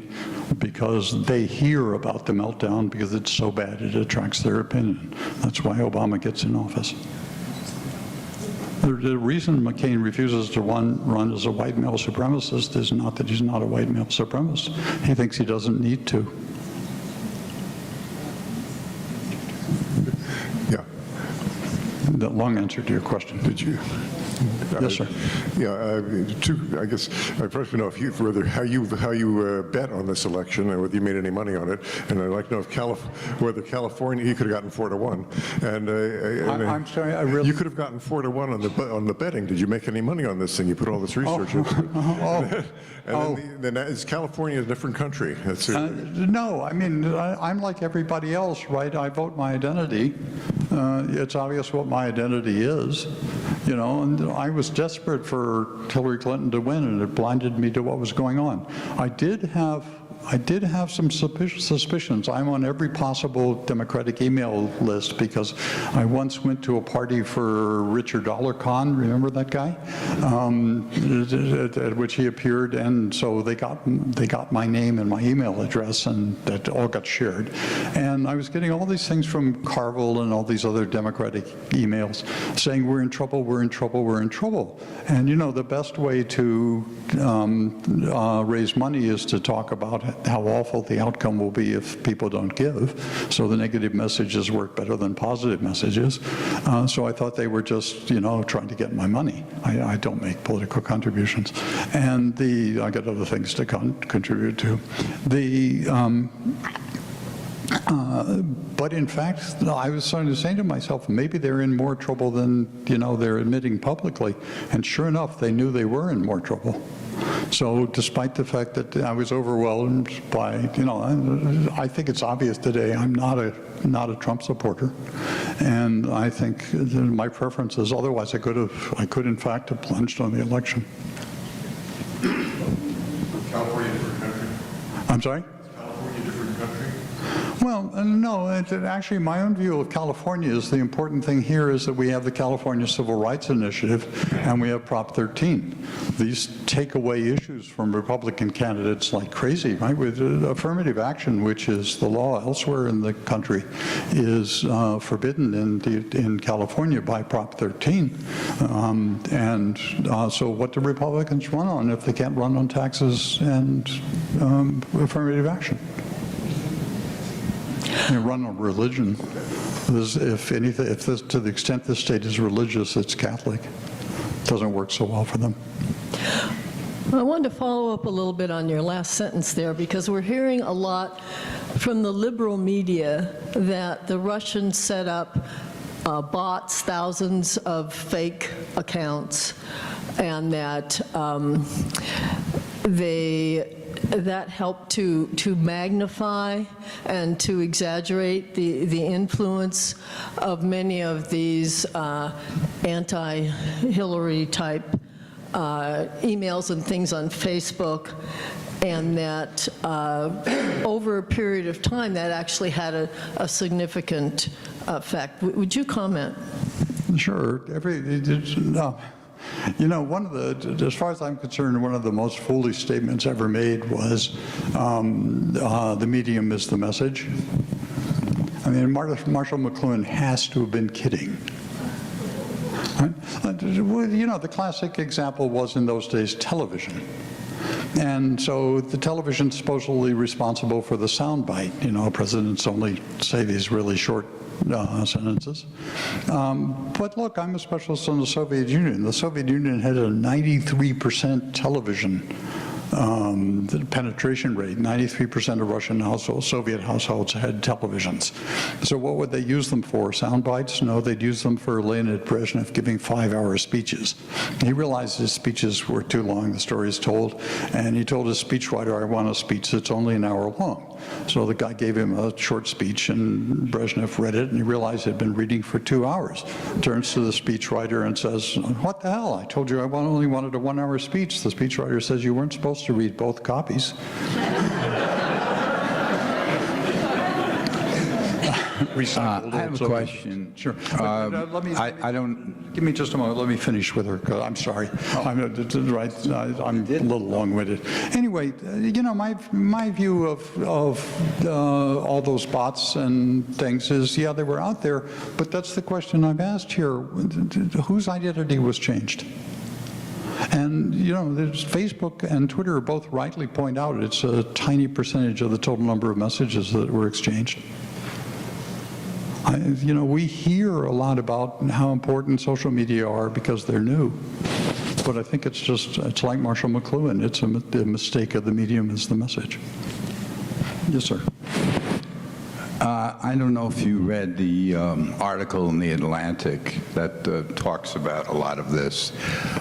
because they hear about the meltdown because it's so bad it attracts their opinion. That's why Obama gets in office. The reason McCain refuses to run as a white male supremacist is not that he's not a white male supremacist. He thinks he doesn't need to. Yeah. The long answer to your question. Did you? Yes, sir. Yeah, I guess I first know if how you bet on this election and whether you made any money on it, and I'd like to know if whether California, he could have gotten 4-1, and I'm sorry, I really. You could have gotten 4-1 on the betting. Did you make any money on this thing? You put all this research into it. Then is California a different country? No, I mean, I'm like everybody else, right? I vote my identity. It's obvious what my identity is, you know, and I was desperate for Hillary Clinton to win, and it blinded me to what was going on. I did have some suspicions. I'm on every possible Democratic email list because I once went to a party for Richard Khan, remember that guy? At which he appeared, and so they got my name and my email address, and that all got shared. And I was getting all these things from Carville and all these other Democratic emails saying we're in trouble, we're in trouble, we're in trouble. And you know, the best way to raise money is to talk about how awful the outcome will be if people don't give. So the negative messages work better than positive messages. So I thought they were just, you know, trying to get my money. I don't make political contributions. And I got other things to contribute to. But in fact, I was starting to say to myself, maybe they're in more trouble than, you know, they're admitting publicly. And sure enough, they knew they were in more trouble. So despite the fact that I was overwhelmed by, you know, I think it's obvious today I'm not a Trump supporter, and I think my preference is otherwise I could in fact have plunged on the election. California, different country. I'm sorry? California, different country. Well, no, actually my own view of California is the important thing here is that we have the California Civil Rights Initiative and we have Prop 13. These take away issues from Republican candidates like crazy, right? With affirmative action, which is the law elsewhere in the country, is forbidden in California by Prop 13. So what do Republicans run on if they can't run on taxes and affirmative action? They run on religion. If anything, if this, to the extent the state is religious, it's Catholic. It doesn't work so well for them. I wanted to follow up a little bit on your last sentence there, because we're hearing a lot from the liberal media that the Russians set up bots, thousands of fake accounts, and that that helped to magnify and to exaggerate the influence of many of these anti-Hillary type emails and things on Facebook, and that over a period of time that actually had a significant effect. Would you comment? Sure. You know, one of the, as far as I'm concerned, one of the most foolish statements ever made was, the medium is the message. I mean, Marshall McLuhan has to have been kidding. Right? You know, the classic example was in those days television. And so the television's supposedly responsible for the soundbite. You know, presidents only say these really short sentences. But look, I'm a specialist on the Soviet Union. The Soviet Union had a 93% television penetration rate. 93% of Russian households, Soviet households, had televisions. So what would they use them for? Sound bites? No, they'd use them for Leonid Brezhnev giving 5-hour speeches. He realized his speeches were too long, the stories told, and he told his speechwriter, I want a speech that's only an hour long. So the guy gave him a short speech, and Brezhnev read it, and he realized he'd been reading for 2 hours. Turns to the speechwriter and says, what the hell? I told you I only wanted a 1-hour speech. The speechwriter says, you weren't supposed to read both copies. I have a question. Sure. Let me, I don't. give me just a moment. Let me finish with her. 'Cause I'm sorry. I'm a little long-winded. Anyway, you know, my view of all those bots and things is, yeah, they were out there, but that's the question I've asked here. Whose identity was changed? And, you know, there's Facebook and Twitter both rightly point out it's a tiny percentage of the total number of messages that were exchanged. You know, we hear a lot about how important social media are because they're new. But I think it's just, it's like Marshall McLuhan. It's the mistake of the medium is the message. Yes, sir. I don't know if you read the article in The Atlantic that talks about a lot of this,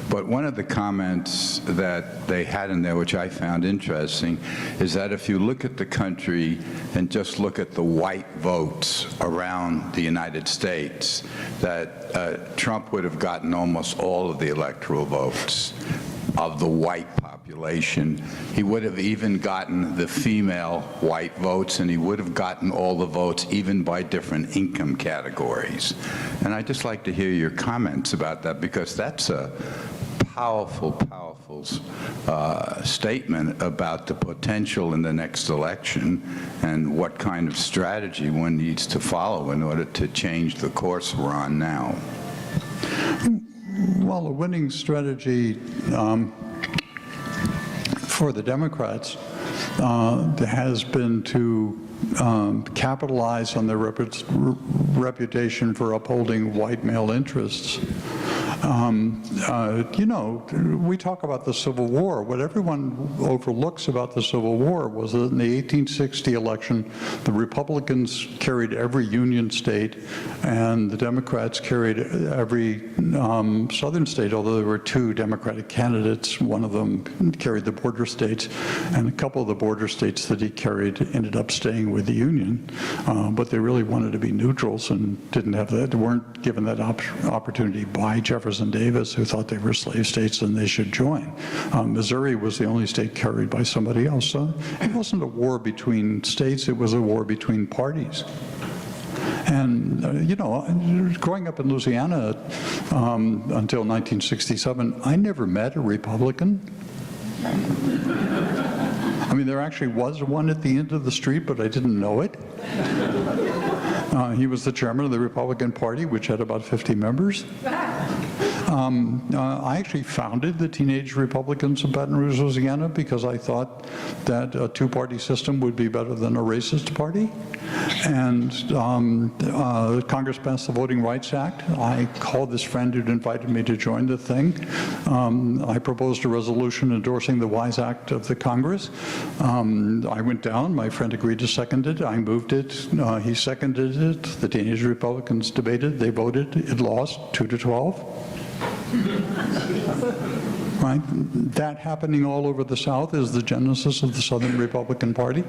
but one of the comments that they had in there, which I found interesting, is that if you look at the country and just look at the white votes around the United States, that Trump would have gotten almost all of the electoral votes of the white population. He would have even gotten the female white votes, and he would have gotten all the votes, even by different income categories. And I'd just like to hear your comments about that, because that's a powerful, powerful statement about the potential in the next election and what kind of strategy one needs to follow in order to change the course we're on now. Well, the winning strategy for the Democrats has been to capitalize on their reputation for upholding white male interests. You know, we talk about the Civil War. What everyone overlooks about the Civil War was that in the 1860 election, the Republicans carried every Union state, and the Democrats carried every southern state, although there were 2 Democratic candidates. One of them carried the border states, and a couple of the border states that he carried ended up staying with the Union. But they really wanted to be neutrals and didn't have that, weren't given that opportunity by Jefferson Davis, who thought they were slave states and they should join. Missouri was the only state carried by somebody else. So it wasn't a war between states, it was a war between parties. And, you know, growing up in Louisiana until 1967, I never met a Republican. I mean, there actually was one at the end of the street, but I didn't know it. He was the chairman of the Republican Party, which had about 50 members. I actually founded the Teenage Republicans of Baton Rouge, Louisiana, because I thought that a two-party system would be better than a racist party. And Congress passed the Voting Rights Act. I called this friend who'd invited me to join the thing. I proposed a resolution endorsing the WISE Act of the Congress. I went down, my friend agreed to second it, I moved it, he seconded it, the Teenage Republicans debated, they voted, it lost 2-12. Right? That happening all over the South is the genesis of the Southern Republican Party.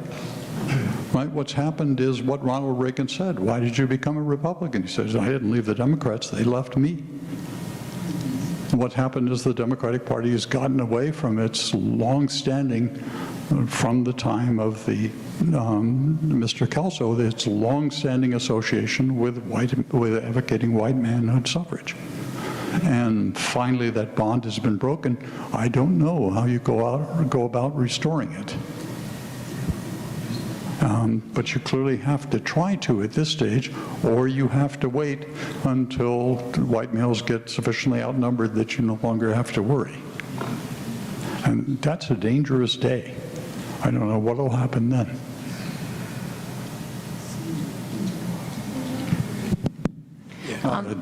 Right? What's happened is what Ronald Reagan said. Why did you become a Republican? He says, I didn't leave the Democrats, they left me. What happened is the Democratic Party has gotten away from its long-standing, from the time of the Mr. Kelso, its long-standing association with advocating white manhood suffrage. And finally, that bond has been broken. I don't know how you go about restoring it. But you clearly have to try to at this stage, or you have to wait until white males get sufficiently outnumbered that you no longer have to worry. And that's a dangerous day. I don't know what will happen then.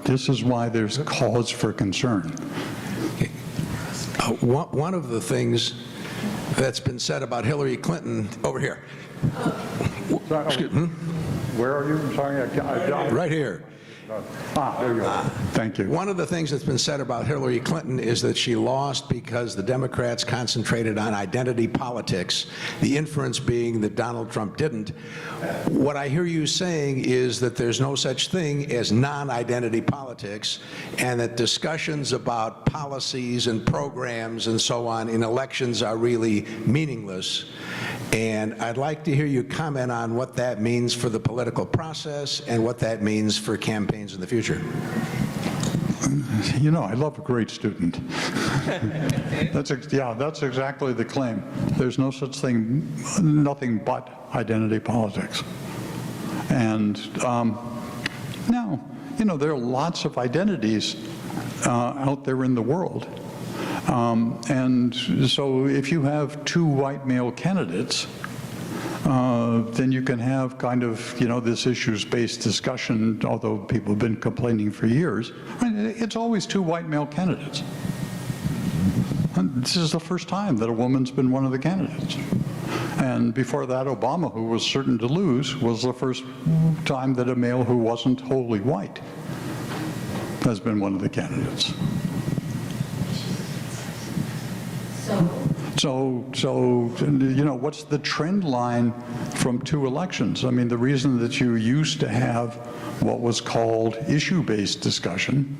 This is why there's cause for concern. One of the things that's been said about Hillary Clinton over here. Where are you? I'm sorry. Right here. There you are. Thank you. One of the things that's been said about Hillary Clinton is that she lost because the Democrats concentrated on identity politics, the inference being that Donald Trump didn't. What I hear you saying is that there's no such thing as non-identity politics, and that discussions about policies and programs and so on in elections are really meaningless. And I'd like to hear you comment on what that means for the political process and what that means for campaigns in the future. You know, I love a great student. That's exactly the claim. There's no such thing, nothing but identity politics. And now, you know, there are lots of identities out there in the world. And so if you have two white male candidates, then you can have kind of, you know, this issues-based discussion, although people have been complaining for years. I mean, it's always two white male candidates. And this is the first time that a woman's been one of the candidates. And before that, Obama, who was certain to lose, was the first time that a male who wasn't wholly white has been one of the candidates. So, you know, what's the trend line from two elections? I mean, the reason that you used to have what was called issue-based discussion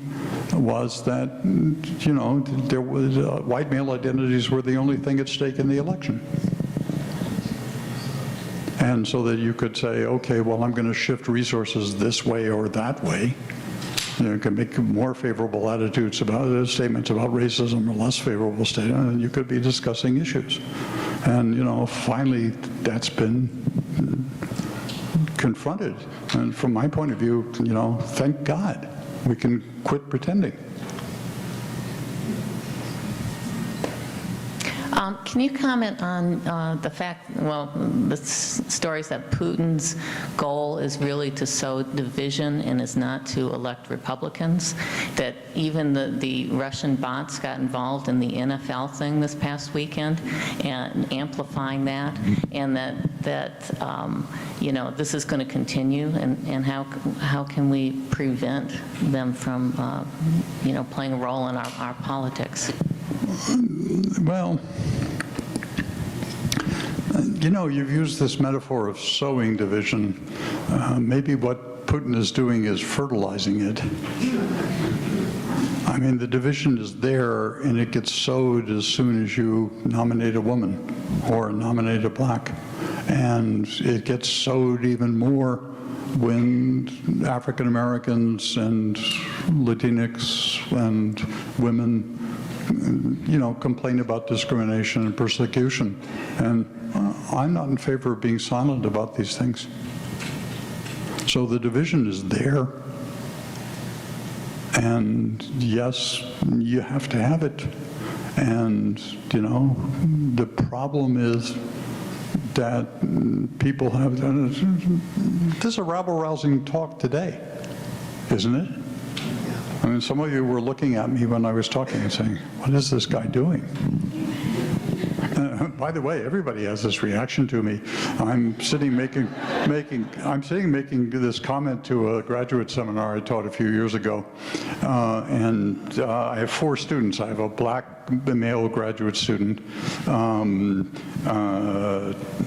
was that, you know, there was white male identities were the only thing at stake in the election. And so that you could say, okay, well, I'm going to shift resources this way or that way. You can make more favorable attitudes about statements about racism or less favorable statements, and you could be discussing issues. And, you know, finally, that's been confronted. And from my point of view, you know, thank God we can quit pretending. Can you comment on the fact, well, the stories that Putin's goal is really to sow division and is not to elect Republicans, that even the Russian bots got involved in the NFL thing this past weekend and amplifying that, and that you know, this is going to continue, and how can we prevent them from, you know, playing a role in our politics? Well, you know, you've used this metaphor of sowing division. Maybe what Putin is doing is fertilizing it. I mean, the division is there, and it gets sowed as soon as you nominate a woman or nominate a black. And it gets sowed even more when African Americans and Latinx and women, you know, complain about discrimination and persecution. And I'm not in favor of being silent about these things. So the division is there. And yes, you have to have it. And, you know, the problem is that people have, this is a rabble-rousing talk today, isn't it? I mean, some of you were looking at me when I was talking and saying, what is this guy doing? By the way, everybody has this reaction to me. I'm sitting making this comment to a graduate seminar I taught a few years ago, and I have 4 students. I have a black male graduate student.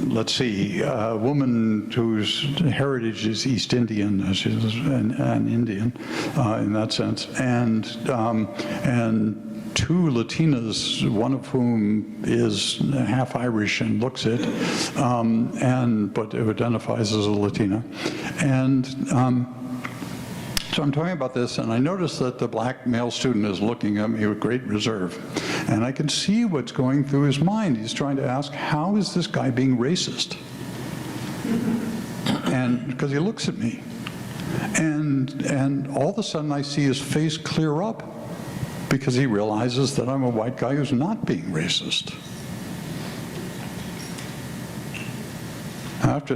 Let's see, a woman whose heritage is East Indian, she's an Indian in that sense, and 2 Latinas, one of whom is half Irish and looks it, but identifies as a Latina. And so I'm talking about this, and I notice that the black male student is looking at me with great reserve. And I can see what's going through his mind. He's trying to ask, how is this guy being racist? And because he looks at me. And all of a sudden I see his face clear up, because he realizes that I'm a white guy who's not being racist.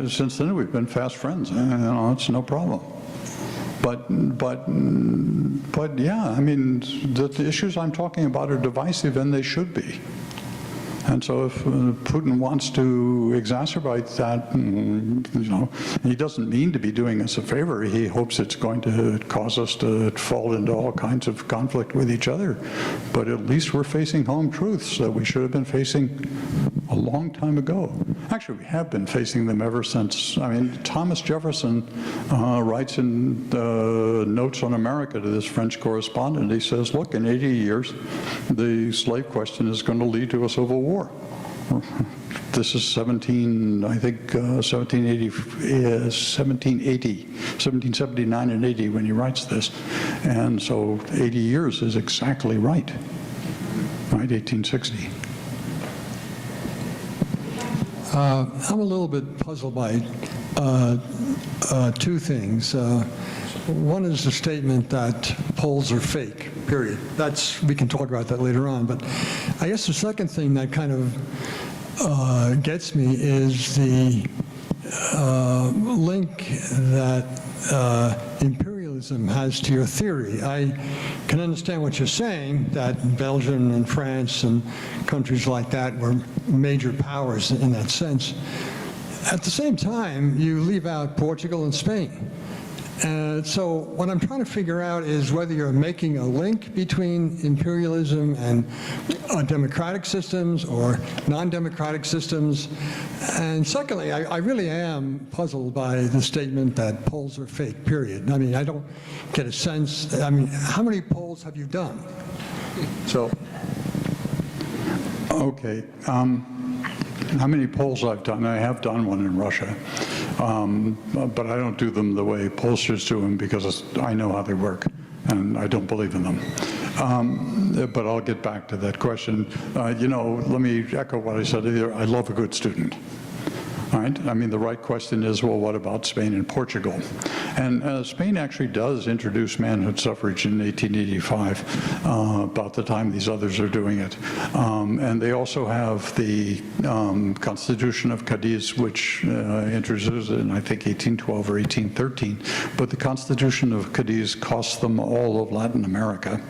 Since then, we've been fast friends. You know, it's no problem. But yeah, I mean, the issues I'm talking about are divisive, and they should be. And so if Putin wants to exacerbate that, you know, he doesn't mean to be doing us a favor. He hopes it's going to cause us to fall into all kinds of conflict with each other. But at least we're facing home truths that we should have been facing a long time ago. Actually, we have been facing them ever since. I mean, Thomas Jefferson writes in Notes on America to this French correspondent. He says, look, in 80 years, the slave question is going to lead to a civil war. This is 1779 and 80 when he writes this. And so 80 years is exactly right, 1860. I'm a little bit puzzled by 2 things. One is the statement that polls are fake, period. We can talk about that later on, but I guess the second thing that kind of gets me is the link that imperialism has to your theory. I can understand what you're saying, that Belgium and France and countries like that were major powers in that sense. At the same time, you leave out Portugal and Spain. So what I'm trying to figure out is whether you're making a link between imperialism and democratic systems or non-democratic systems. And secondly, I really am puzzled by the statement that polls are fake, period. I mean, I don't get a sense. I mean, how many polls have you done? So. Okay. How many polls I've done? I have done one in Russia, but I don't do them the way pollsters do them because I know how they work, and I don't believe in them. But I'll get back to that question. You know, let me echo what I said earlier. I love a good student. Right? I mean, the right question is, well, what about Spain and Portugal? And Spain actually does introduce manhood suffrage in 1885, about the time these others are doing it. And they also have the Constitution of Cadiz, which introduces it in, I think, 1812 or 1813. But the Constitution of Cadiz cost them all of Latin America.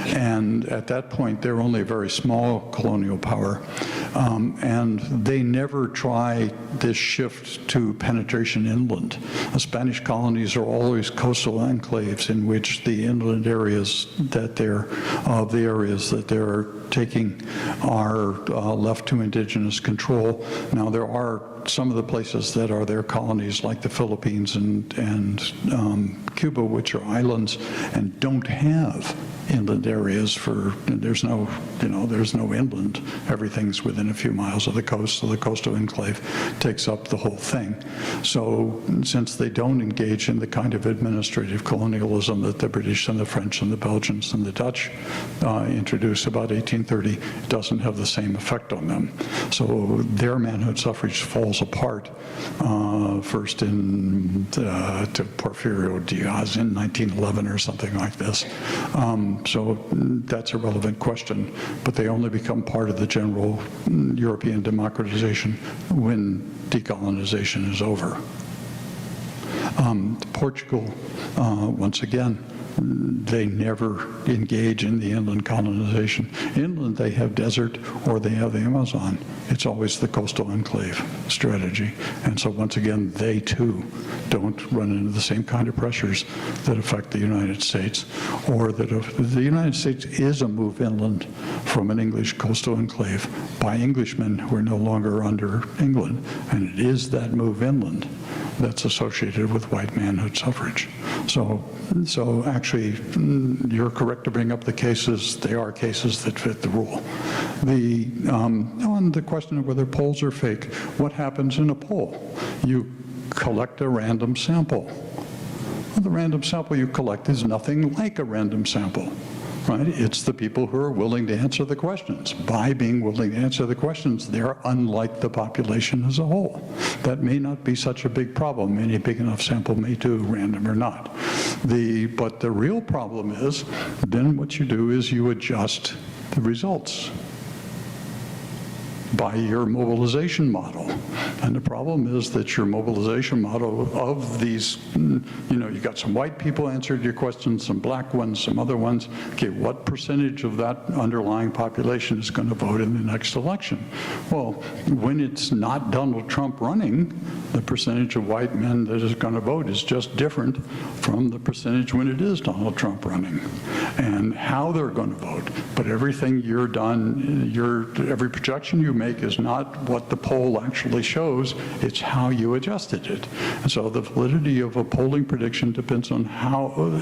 And at that point, they're only a very small colonial power. And they never try this shift to penetration inland. The Spanish colonies are always coastal enclaves in which the inland areas that they're taking are left to indigenous control. Now, there are some of the places that are their colonies, like the Philippines and Cuba, which are islands and don't have inland areas there's no inland. Everything's within a few miles of the coast, so the coastal enclave takes up the whole thing. So since they don't engage in the kind of administrative colonialism that the British and the French and the Belgians and the Dutch introduced about 1830, it doesn't have the same effect on them. So their manhood suffrage falls falls apart, first in to Porfirio Diaz in 1911 or something like this. So that's a relevant question, but they only become part of the general European democratization when decolonization is over. Portugal, once again, they never engage in the inland colonization. Inland, they have desert or they have the Amazon. It's always the coastal enclave strategy. And so once again, they too don't run into the same kind of pressures that affect the United States, or that the United States is a move inland from an English coastal enclave by Englishmen who are no longer under England. And it is that move inland that's associated with white manhood suffrage. So actually, you're correct to bring up the cases. They are cases that fit the rule. On the question of whether polls are fake, what happens in a poll? You collect a random sample. Well, the random sample you collect is nothing like a random sample. Right? It's the people who are willing to answer the questions. By being willing to answer the questions, they're unlike the population as a whole. That may not be such a big problem. Any big enough sample may do, random or not. But the real problem is, then what you do is you adjust the results by your mobilization model. And the problem is that your mobilization model of these, you got some white people answered your questions, some black ones, some other ones. Okay, what percentage of that underlying population is going to vote in the next election? Well, when it's not Donald Trump running, the percentage of white men that is going to vote is just different from the percentage when it is Donald Trump running. And how they're going to vote. But everything every projection you make is not what the poll actually shows, it's how you adjusted it. And so the validity of a polling prediction depends on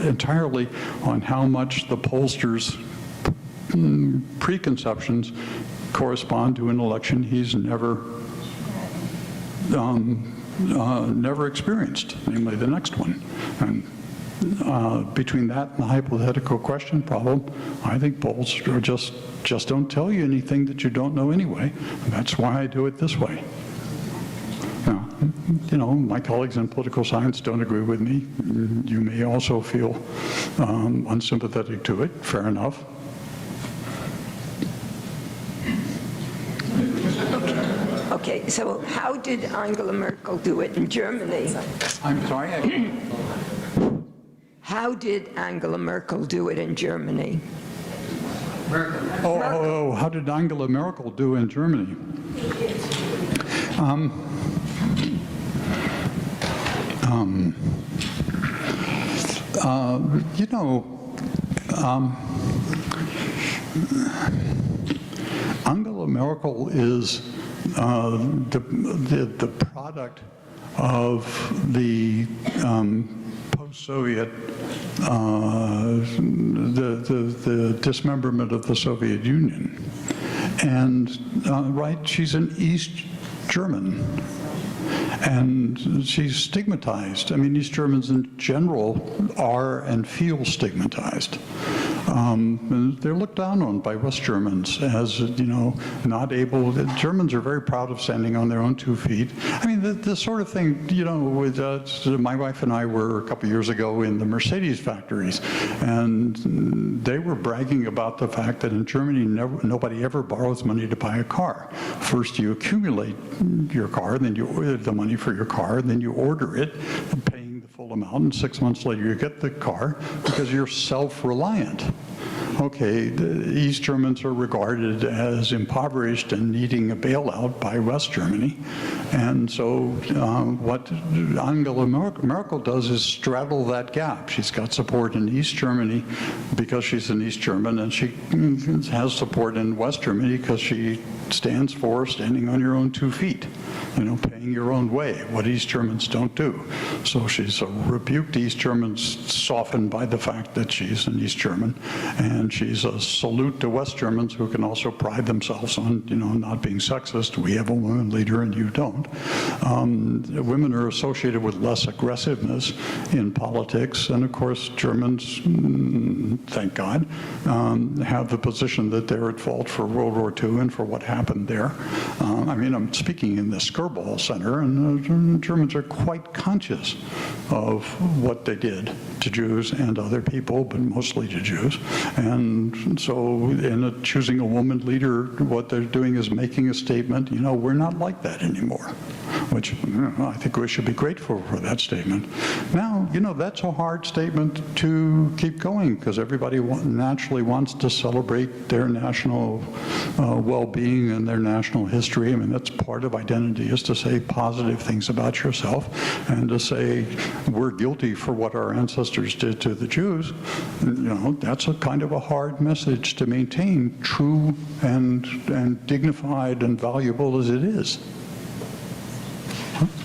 entirely on how much the pollster's preconceptions correspond to an election he's never experienced, namely the next one. And between that and the hypothetical question problem, I think polls are just don't tell you anything that you don't know anyway. And that's why I do it this way. Now, my colleagues in political science don't agree with me. You may also feel unsympathetic to it. Fair enough. Okay, so how did Angela Merkel do it in Germany? I'm sorry? How did Angela Merkel do it in Germany? How did Angela Merkel do in Germany? Angela Merkel is the product of the post-Soviet, the dismemberment of the Soviet Union. And, right, she's an East German. And she's stigmatized. I mean, East Germans in general are and feel stigmatized. They're looked down on by West Germans as, not able. Germans are very proud of standing on their own 2 feet. I mean, the sort of thing, with my wife and I were a couple years ago in the Mercedes factories, and they were bragging about the fact that in Germany, nobody ever borrows money to buy a car. First, you accumulate your car, then you order the money for your car, then you order it, paying the full amount, and 6 months later you get the car because you're self-reliant. Okay, the East Germans are regarded as impoverished and needing a bailout by West Germany. And so what Angela Merkel does is straddle that gap. She's got support in East Germany because she's an East German, and she has support in West Germany because she stands for standing on your own 2 feet, paying your own way, what East Germans don't do. So she's rebuked East Germans, softened by the fact that she's an East German, and And she's a salute to West Germans who can also pride themselves on, not being sexist. We have a woman leader and you don't. Women are associated with less aggressiveness in politics. And of course, Germans, thank God, have the position that they're at fault for World War II and for what happened there. I'm speaking in the Skirball Center, and the Germans are quite conscious of what they did to Jews and other people, but mostly to Jews. And so in choosing a woman leader, what they're doing is making a statement, we're not like that anymore, which I think we should be grateful for that statement. Now, that's a hard statement to keep going because everybody naturally wants to celebrate their national well-being and their national history. That's part of identity, is to say positive things about yourself and to say we're guilty for what our ancestors did to the Jews. That's a kind of a hard message to maintain, true and dignified and valuable as it is.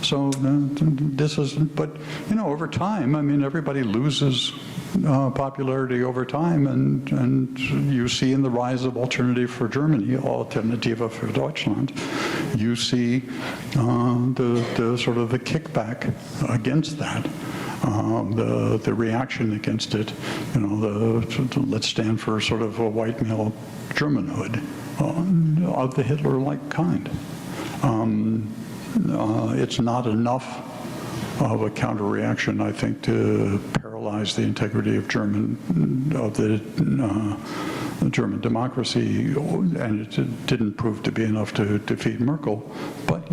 So this is, but over time, everybody loses popularity over time, and you see in the rise of Alternative for Germany, Alternative for Deutschland, you see the sort of the kickback against that. The reaction against it, let's stand for sort of a white male Germanhood of the Hitler-like kind. It's not enough of a counter-reaction, I think, to paralyze the integrity of the German democracy, and it didn't prove to be enough to defeat Merkel. But,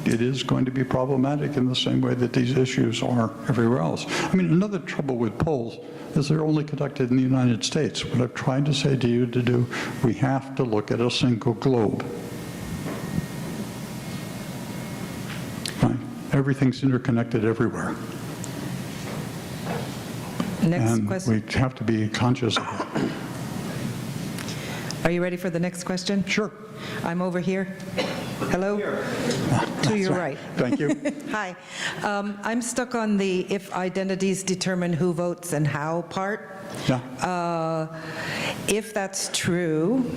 it is going to be problematic in the same way that these issues are everywhere else. Another trouble with polls is they're only conducted in the United States. What I've tried to say to you to do, we have to look at a single globe. Everything's interconnected everywhere. Next question. We have to be conscious of that. Are you ready for the next question? Sure. I'm over here. Hello? To your right. Thank you. Hi. I'm stuck on the if identities determine who votes and how part. Yeah. If that's true,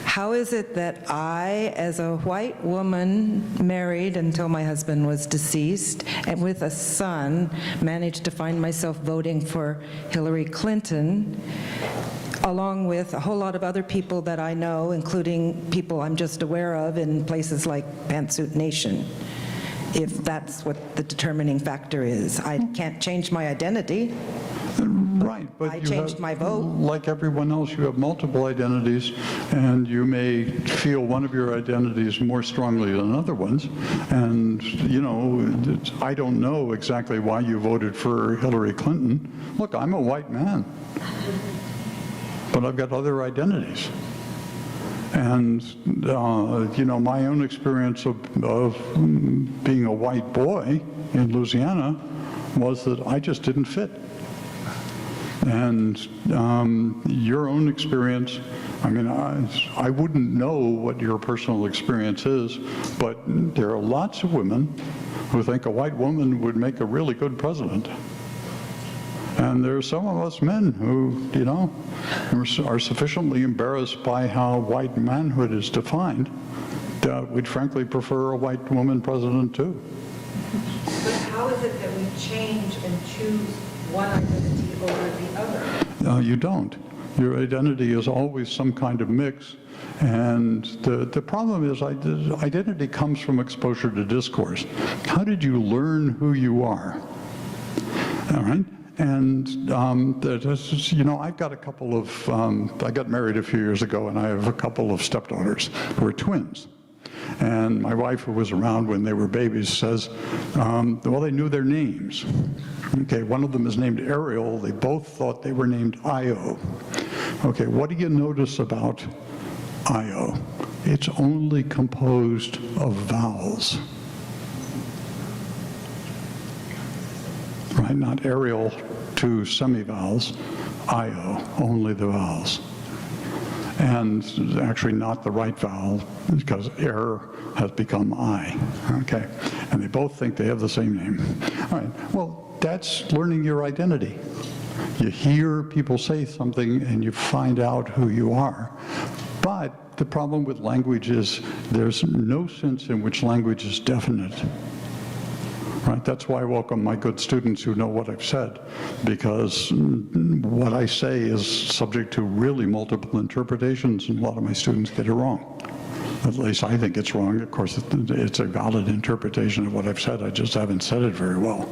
how is it that I, as a white woman, married until my husband was deceased, and with a son, managed to find myself voting for Hillary Clinton, along with a whole lot of other people that I know, including people I'm just aware of in places like Pantsuit Nation, if that's what the determining factor is? I can't change my identity. Right, but I changed my vote. Like everyone else, you have multiple identities, and you may feel one of your identities more strongly than other ones. And, I don't know exactly why you voted for Hillary Clinton. Look, I'm a white man, but I've got other identities. And, my own experience of being a white boy in Louisiana was that I just didn't fit. And your own experience, I wouldn't know what your personal experience is, but there are lots of women who think a white woman would make a really good president. And there are some of us men who, are sufficiently embarrassed by how white manhood is defined that we'd frankly prefer a white woman president too. But how is it that we change and choose one identity over the other? You don't. Your identity is always some kind of mix. And the problem is identity comes from exposure to discourse. How did you learn who you are? All right? And, I've got a couple of, I got married a few years ago, and I have a couple of stepdaughters who are twins. And my wife, who was around when they were babies, says, well, they knew their names. Okay, one of them is named Ariel. They both thought they were named Io. Okay, what do you notice about Io? It's only composed of vowels. Right, not Ariel, two semivowels. Io, only the vowels. And actually not the right vowel, because error has become I, okay? And they both think they have the same name. All right, well, that's learning your identity. You hear people say something and you find out who you are. But the problem with language is there's no sense in which language is definite. Right? That's why I welcome my good students who know what I've said, because what I say is subject to really multiple interpretations, and a lot of my students get it wrong. At least I think it's wrong. Of course, it's a valid interpretation of what I've said. I just haven't said it very well.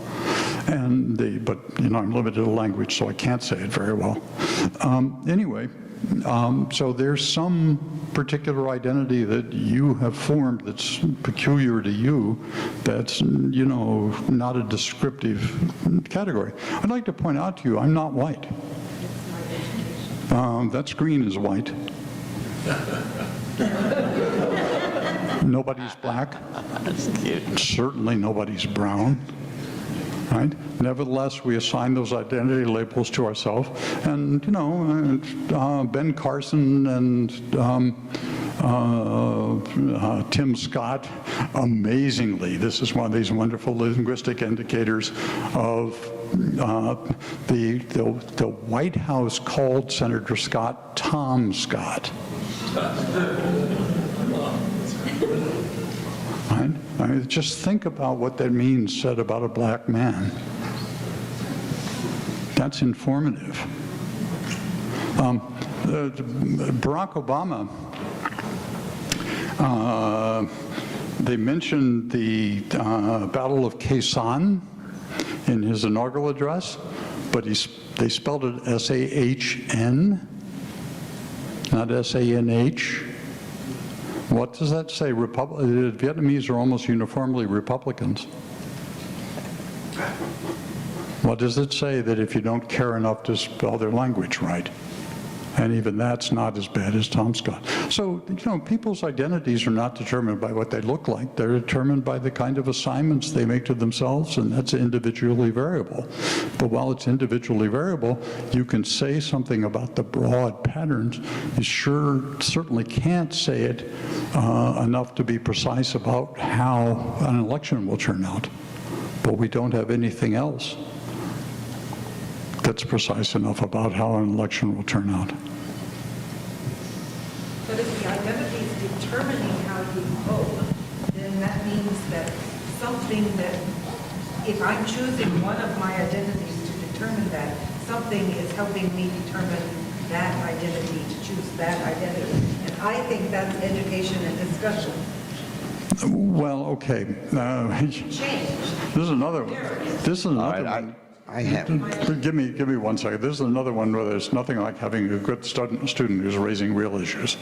But I'm limited to language, so I can't say it very well. Anyway, so there's some particular identity that you have formed that's peculiar to you, that's, not a descriptive category. I'd like to point out to you, I'm not white. That screen is white. Nobody's black. That's cute. Certainly nobody's brown. Right? Nevertheless, we assign those identity labels to ourselves. And, Ben Carson and Tim Scott, amazingly, this is one of these wonderful linguistic indicators of the White House called Senator Scott Tom Scott. Right? I mean, just think about what that means said about a black man. That's informative. Barack Obama, they mentioned the Battle of Khe Sanh in his inaugural address, but they spelled it S-A-H-N, not S-A-N-H. What does that say? Vietnamese are almost uniformly Republicans. What does it say? That if you don't care enough to spell their language right? And even that's not as bad as Tom Scott. So, people's identities are not determined by what they look like. They're determined by the kind of assignments they make to themselves, and that's individually variable. But while it's individually variable, you can say something about the broad patterns. You certainly can't say it enough to be precise about how an election will turn out. But we don't have anything else that's precise enough about how an election will turn out. But if the identity is determining how you vote, then that means that something that, if I'm choosing one of my identities to determine that, something is helping me determine that identity, to choose that identity. And I think that's education and discussion. Well, okay. This is another one. This is another one. I have. Give me 1 second. This is another one where there's nothing like having a good student who's raising real issues.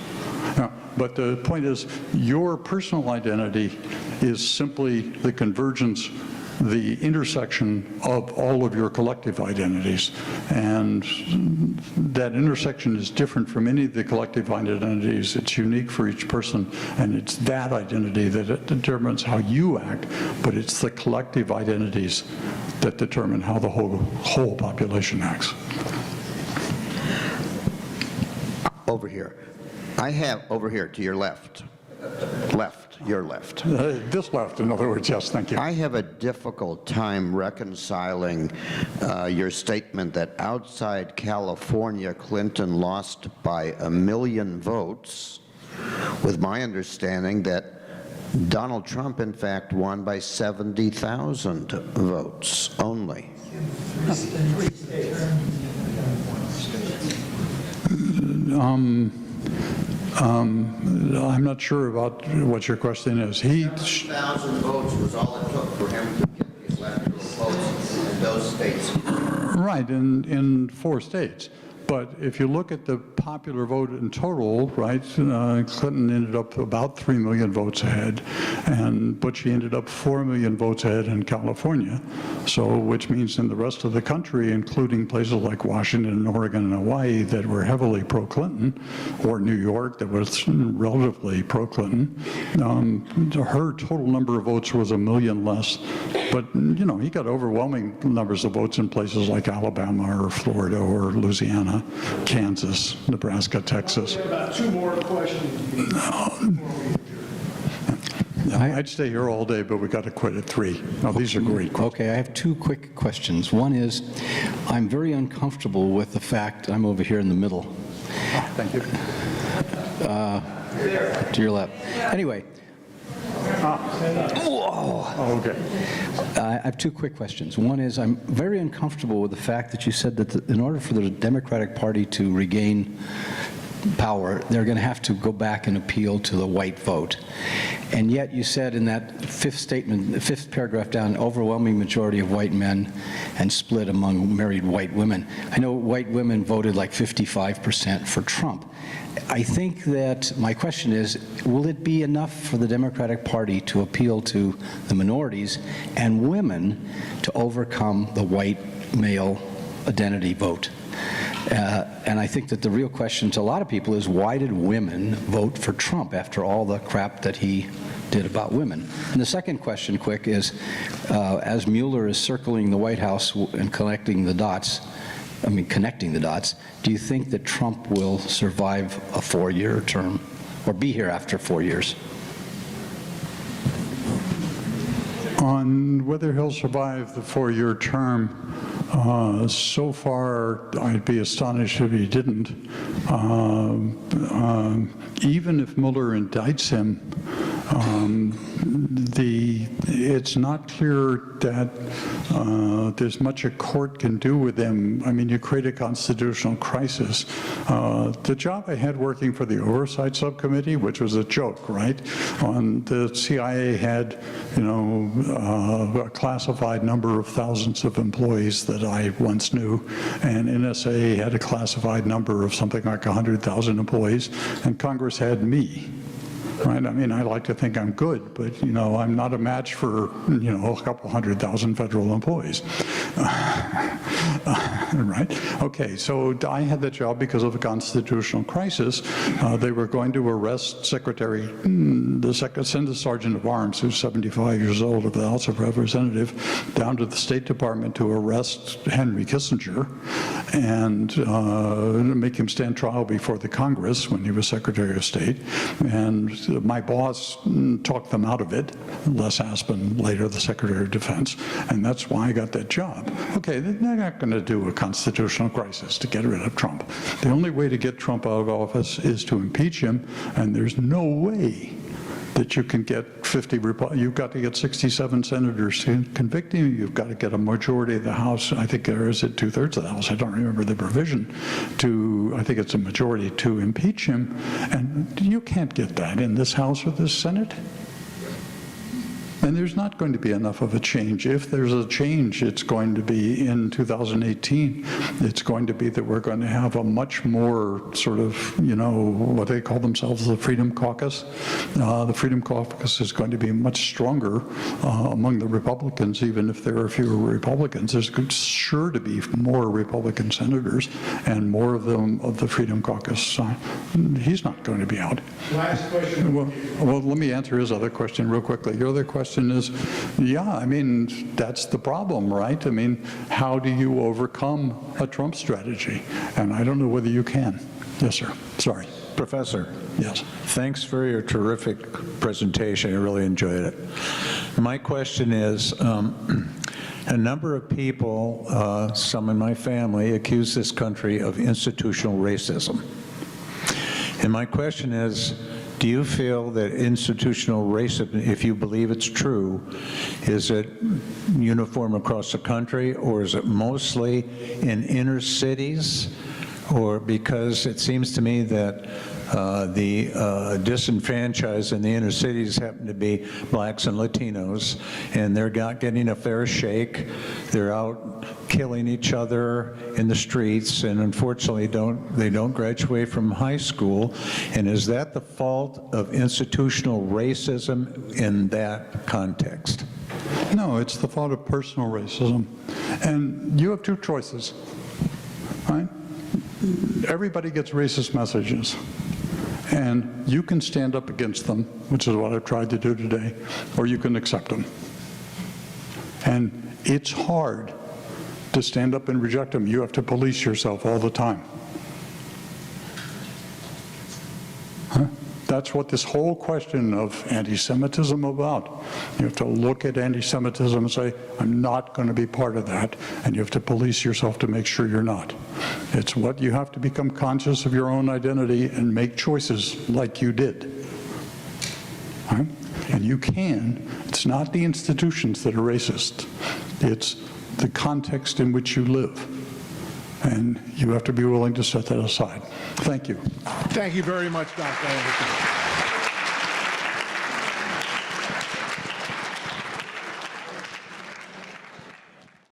But the point is, your personal identity is simply the convergence, the intersection of all of your collective identities. And that intersection is different from any of the collective identities. It's unique for each person, and it's that identity that determines how you act, but it's the collective identities that determine how the whole population acts. Over here. I have, over here, to your left. Your left. This left, in other words, yes, thank you. I have a difficult time reconciling your statement that outside California, Clinton lost by 1 million votes, with my understanding that Donald Trump, in fact, won by 70,000 votes only. I'm not sure about what your question is. 70,000 votes was all it took for him to get the electoral votes in those states. Right, in 4 states. But if you look at the popular vote in total, right, Clinton ended up about 3 million votes ahead, but she ended up 4 million votes ahead in California. So, which means in the rest of the country, including places like Washington and Oregon and Hawaii that were heavily pro-Clinton, or New York that was relatively pro-Clinton, her total number of votes was 1 million less. But, he got overwhelming numbers of votes in places like Alabama or Florida or Louisiana, Kansas, Nebraska, Texas. About 2 more questions. I'd stay here all day, but we got to quit at 3. Now, these are great questions. Okay, I have 2 quick questions. One is, I'm very uncomfortable with the fact, I'm over here in the middle. Thank you. To your left. Anyway. Oh, okay. I have 2 quick questions. One is, I'm very uncomfortable with the fact that you said that in order for the Democratic Party to regain power, they're going to have to go back and appeal to the white vote. And yet you said in that 5th statement, the 5th paragraph down, overwhelming majority of white men and split among married white women. I know white women voted like 55% for Trump. I think that my question is, will it be enough for the Democratic Party to appeal to the minorities and women to overcome the white male identity vote? And I think that the real question to a lot of people is, why did women vote for Trump after all the crap that he did about women? And the second question, quick, is as Mueller is circling the White House and connecting the dots, do you think that Trump will survive a 4-year term or be here after 4 years? On whether he'll survive the 4-year term, so far I'd be astonished if he didn't. Even if Mueller indicts him, it's not clear that there's much a court can do with him. I mean, you create a constitutional crisis. The job I had working for the Oversight Subcommittee, which was a joke, right? The CIA had, a classified number of thousands of employees that I once knew, and NSA had a classified number of something like 100,000 employees, and Congress had me. Right? I mean, I like to think I'm good, but, I'm not a match for, a couple 100,000 federal employees. Right? Okay, so I had that job because of a constitutional crisis. They were going to arrest send the Sergeant of Arms, who's 75 years old, of the House of Representatives, down to the State Department to arrest Henry Kissinger and make him stand trial before the Congress when he was Secretary of State. And my boss talked them out of it, Les Aspin, later the Secretary of Defense, and that's why I got that job. Okay, they're not going to do a constitutional crisis to get rid of Trump. The only way to get Trump out of office is to impeach him, and there's no way that you can get 50, you've got to get 67 senators to convict him. You've got to get a majority of the House. I think there is 2/3 of the House. I don't remember the provision I think it's a majority to impeach him. And you can't get that in this House or this Senate. And there's not going to be enough of a change. If there's a change, it's going to be in 2018. It's going to be that we're going to have a much more sort of, what they call themselves, the Freedom Caucus. The Freedom Caucus is going to be much stronger among the Republicans, even if there are fewer Republicans. There's sure to be more Republican senators and more of them of the Freedom Caucus. He's not going to be out. Last question. Well, let me answer his other question real quickly. Your other question is, I mean, that's the problem, right? I mean, how do you overcome a Trump strategy? And I don't know whether you can. Yes, sir. Sorry. Professor. Yes. Thanks for your terrific presentation. I really enjoyed it. My question is, a number of people, some in my family, accuse this country of institutional racism. And my question is, do you feel that institutional racism, if you believe it's true, is it uniform across the country, or is it mostly in inner cities? Or because it seems to me that the disenfranchised in the inner cities happen to be blacks and Latinos, and they're not getting a fair shake. They're out killing each other in the streets, and unfortunately they don't graduate from high school. And is that the fault of institutional racism in that context? No, it's the fault of personal racism. And you have 2 choices, right? Everybody gets racist messages, and you can stand up against them, which is what I've tried to do today, or you can accept them. And it's hard to stand up and reject them. You have to police yourself all the time. Huh? That's what this whole question of anti-Semitism about. You have to look at anti-Semitism and say, I'm not going to be part of that, and you have to police yourself to make sure you're not. It's what you have to become conscious of your own identity and make choices like you did. Right? And you can. It's not the institutions that are racist. It's the context in which you live. And you have to be willing to set that aside. Thank you. Thank you very much, Dr. Anderson.